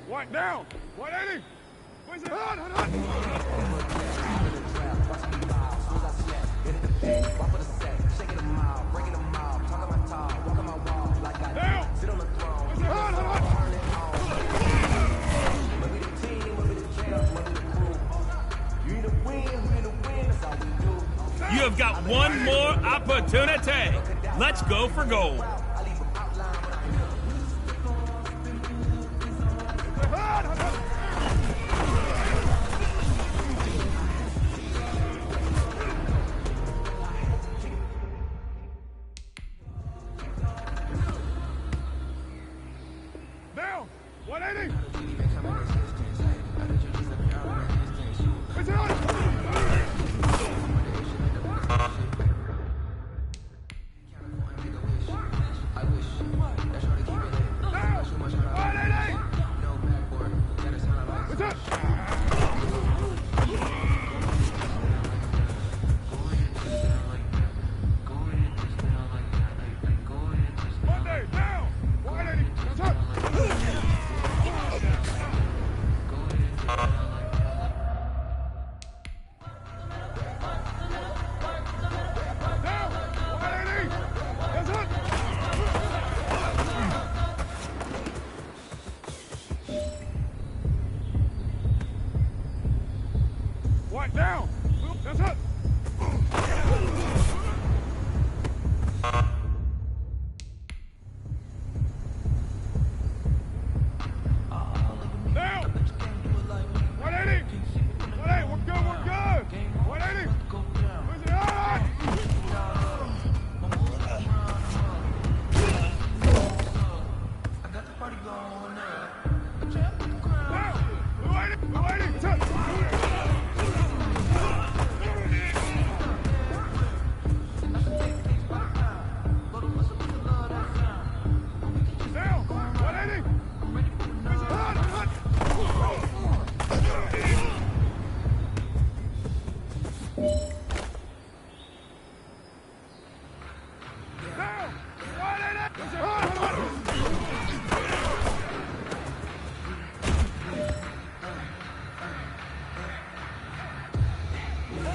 White down. 180. Where's it? You have got one more opportunity. Let's go for gold. Down. 180. Where's it on? Down! That's it! Down! 180! 180, we're good, we're good! 180! Where's it at? I got the party going up. Down! 280! 280! That's it!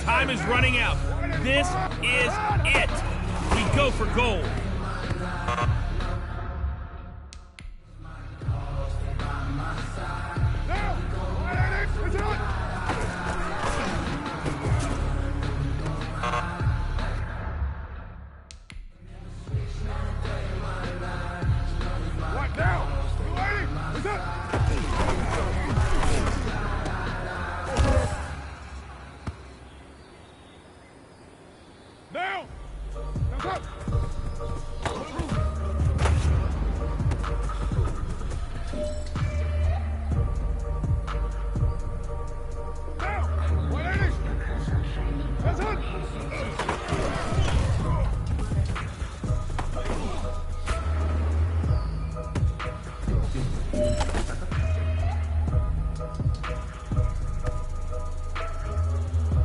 Time is running out. This is it. We go for gold. What now? 280? What's up? Down! That's up! Down! 180! That's it!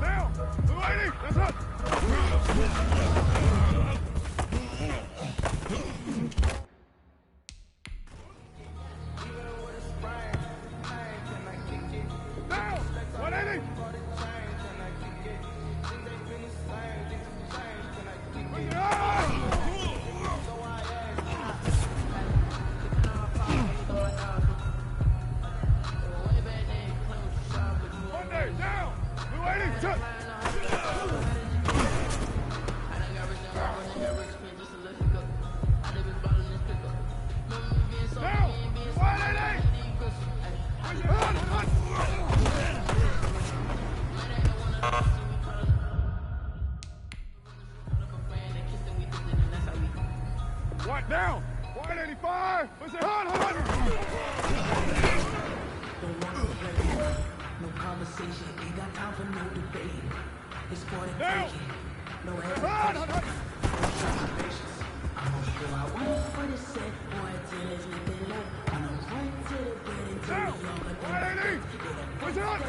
Down! 280! That's it! What down? 185. What's it? Hold. Don't want to play. No conversation. Ain't got time for no debate. It's for the taking. No hesitation. I'm gonna go out one for the set, boy, till there's nothing left. I'm gonna run to the bed until we all got them. What's up?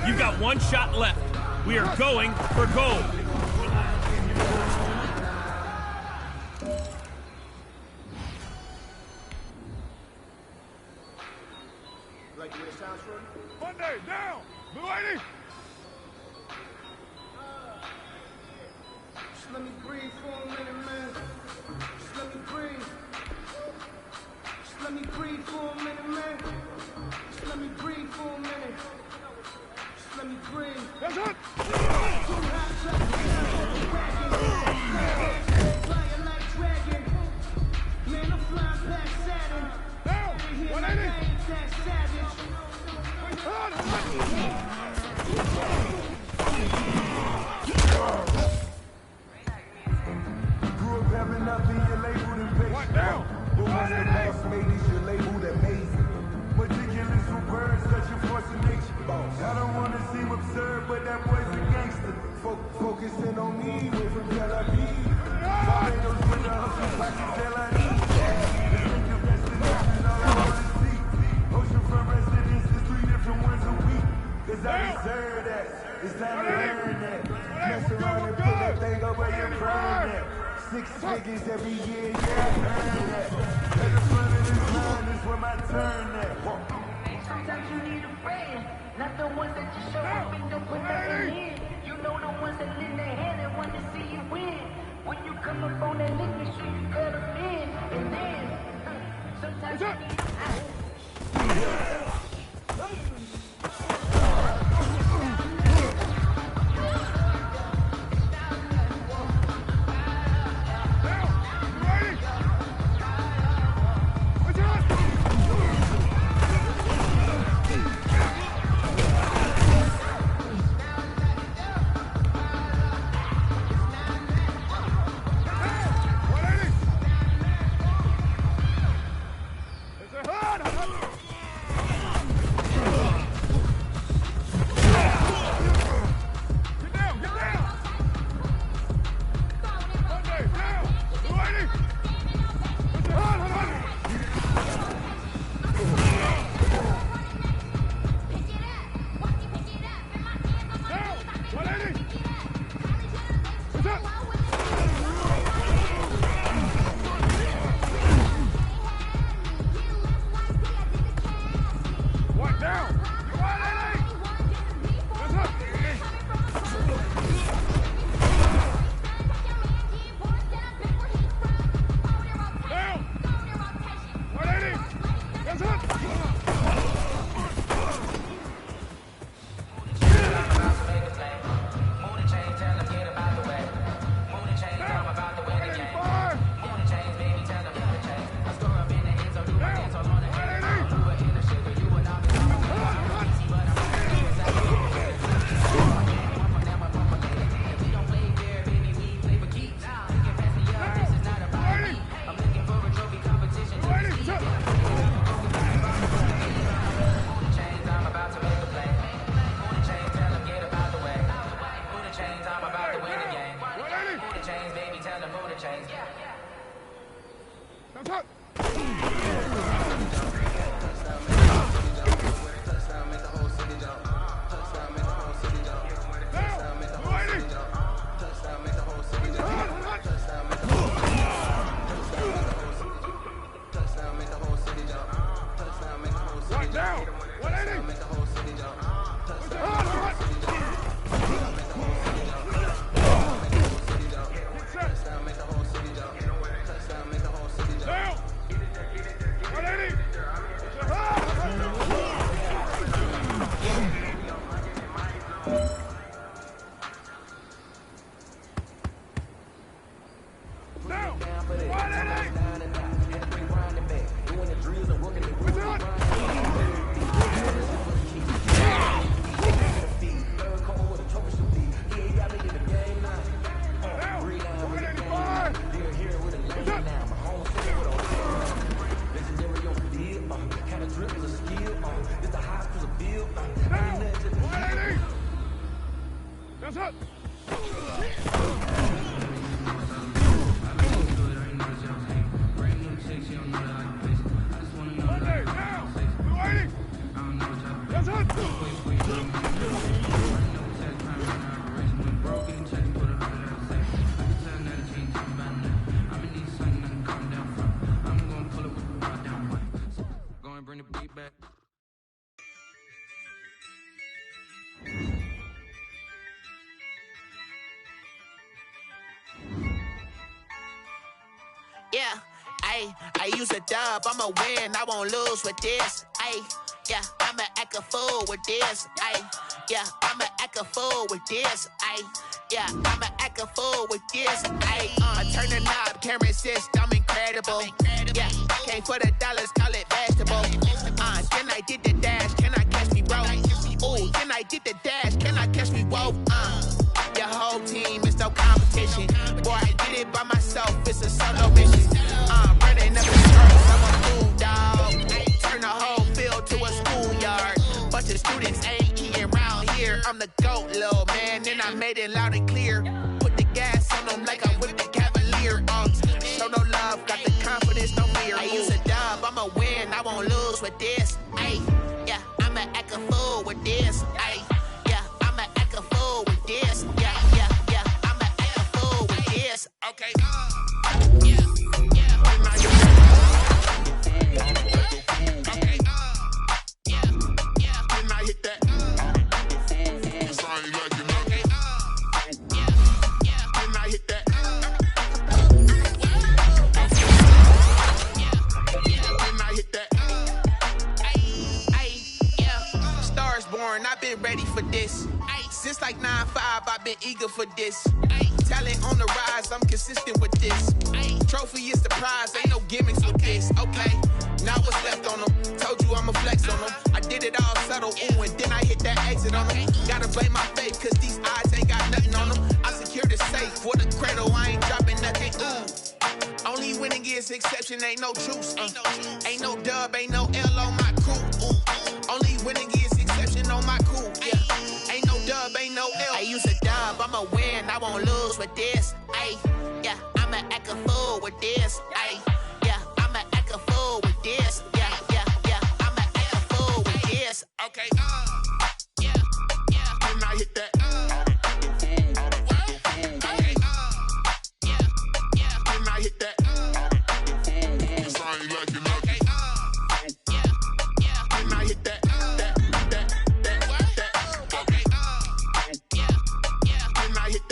You've got one shot left. We are going for gold. Like the way it sounds for you? Monday, down! Blue 80! Just let me breathe for a minute, man. Just let me breathe. Just let me breathe for a minute, man. Just let me breathe for a minute. Let me breathe. That's it! Flying like dragon. Man, I'm flying past Saturn. Down! 180! That savage. Grew up having nothing, you're labeled impatient. What down? But once the boss made it, you're labeled amazing. Meticulous with words, such a force of nature. I don't want to seem absurd, but that boy's a gangster. Focusing on me, way from Tel Aviv. Tornadoes with the hustle, practice Tel Aviv. Let's make the destination all I want to see. Oceanfront residences, 3 different ones a week. Cause I deserve that. It's time to earn that. Mess around and put that thing up where you're burning that. 6 figures every year, yeah, I earn that. At the front of this line is where my turn at. Sometimes you need a friend, not the ones that just show up and don't put nothing in. You know the ones that lend their hand and want to see you win. When you come up on that lick, make sure you cut them in. And then, sometimes you need a friend. Bring the beat back. Yeah, I use a dub, I'ma win, I won't lose with this. Yeah, I'ma act a fool with this. Yeah, I'ma act a fool with this. Yeah, I'ma act a fool with this. Turn the knob, can't resist, I'm incredible. Yeah, came for the dollars, call it vegetable. Then I did the dash, can I catch me, bro? Ooh, then I did the dash, can I catch me, whoa? Your whole team is no competition. Boy, I did it by myself, it's a solo mission. Running up the streets, I'm a fool, dog. Turn the whole field to a schoolyard. Bunch of students ain't eating round here. I'm the GOAT, little man, and I made it loud and clear. Put the gas on them like I'm with the Cavalier. Show no love, got the confidence, no fear. I use a dub, I'ma win, I won't lose with this. Yeah, I'ma act a fool with this. Yeah, I'ma act a fool with this. Yeah, I'ma act a fool with this. Okay. Yeah. I've been ready for this. Since like 9-5, I've been eager for this. Talent on the rise, I'm consistent with this. Trophy is the prize, ain't no gimmicks with this. Okay, now what's left on them? Told you I'ma flex on them. I did it all subtle, ooh, and then I hit that exit on them. Gotta blame my faith, cause these odds ain't got nothing on them. I secured the safe for the cradle, I ain't dropping nothing, ooh. Only winning is exception, ain't no truce. Ain't no dub, ain't no L on my crew. Only winning is exception on my crew. Yeah, ain't no dub, ain't no L. I use a dub, I'ma win, I won't lose with this. Yeah, I'ma act a fool with this. Yeah, I'ma act a fool with this. Yeah, I'ma act a fool with this. Okay. Yeah. When I hit that. When I hit that. I ain't like it.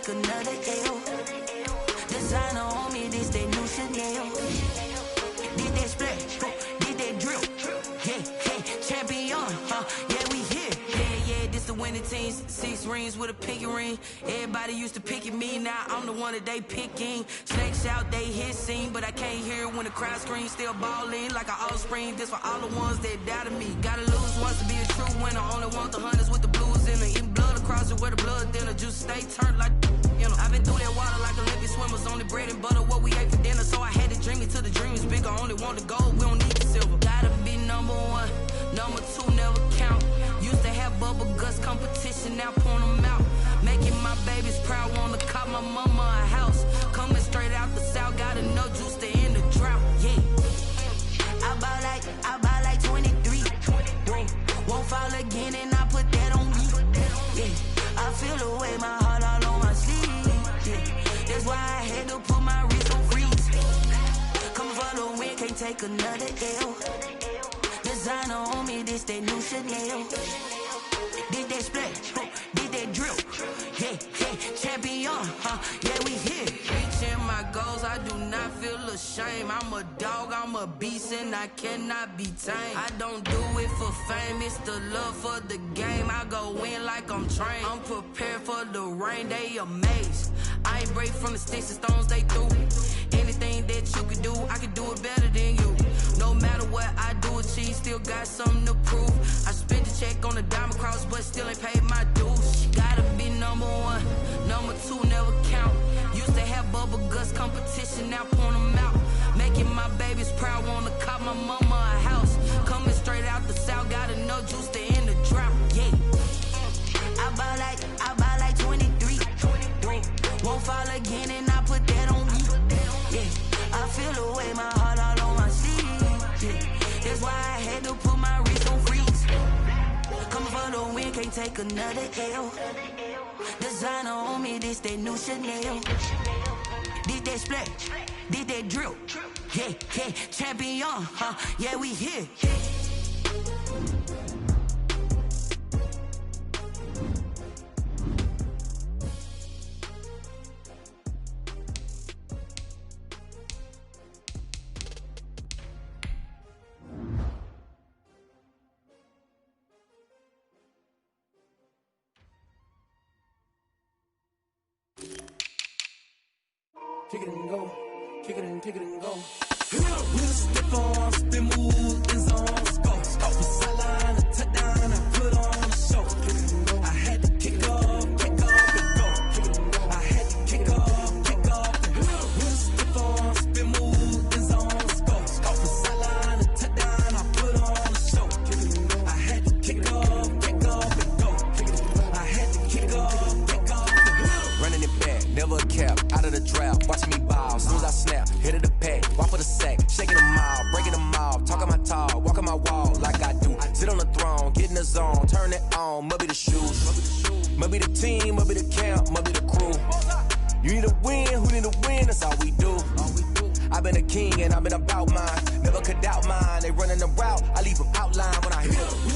Another L. Designer on me, this that new Chanel. Did that splash, did that drill. Yeah, champion, yeah, we here. Yeah, this the winning team. 6 rings with a pinky ring. Everybody used to pick at me, now I'm the one that they picking. Snakes out, they hit scene, but I can't hear it when the crowd screams. Still balling like an offspring. This for all the ones that doubted me. Gotta lose once to be a true winner. Only want the hunters with the blues in it. Eating blood across it where the blood thinner. Juice stay turned like, you know. I've been through that water like Olympic swimmers. Only bread and butter what we ate for dinner. So I had to dream it till the dream is bigger. Only want the gold, we don't need the silver. Gotta be number 1, number 2 never count. Used to have bubble guts competition, now point them out. Making my babies proud, wanna cop my mama a house. Coming straight out the south, gotta know juice to end the drought. Yeah, I buy like 23. Won't fall again, and I put that on me. Yeah, I feel the way, my heart all on my sleeve. Yeah, that's why I had to put my wrist on freeze. Coming for the win, can't take another L. Designer on me, this that new Chanel. Did that splash, did that drill. Yeah, champion, yeah, we here. Reaching shame. I'm a dog, I'm a beast, and I cannot be tamed. I don't do it for fame, it's the love for the game. I go in like I'm trained. I'm prepared for the rain, they amazed. I ain't break from the sticks and stones they threw. Anything that you could do, I could do it better than you. No matter what I do, achieve, still got something to prove. I spent the check on the diamond cross, but still ain't paid my dues. Gotta be number one, number two never count. Used to have bubble guts competition, now point them out. Making my babies proud, wanna cop my mama a house. Coming straight out the south, got enough juice to end the drought. Yeah, I buy like 23. Won't fall again, and I put that on me. Yeah, I feel the way, my heart all on my sleeve. Yeah, that's why I had to put my wrist on freeze. Coming for the win, can't take another L. Designer on me, this that new Chanel. Did that splash, did that drill. Yeah, yeah, champion, yeah, we here. Kick it and go, kick it and go. We'll step on, spin, move, in zone, go. Off the sideline, a touchdown, I put on a show. I had to kick off, and go. I had to kick off, and go. We'll step on, spin, move, in zone, go. Off the sideline, a touchdown, I put on a show. I had to kick off, and go. I had to kick off, and go. Running it back, never a cap, out of the drought, watching me ball. As soon as I snap, hit of the pack, walk for the sack, shaking them all, breaking them off, talking my talk, walking my wall like I do. Sit on the throne, get in the zone, turn it on, must be the shoes, must be the team, must be the camp, must be the crew. You need a win, who need a win, that's all we do. I've been a king and I've been about mine, never could doubt mine. They running the route, I leave them outline when I hit.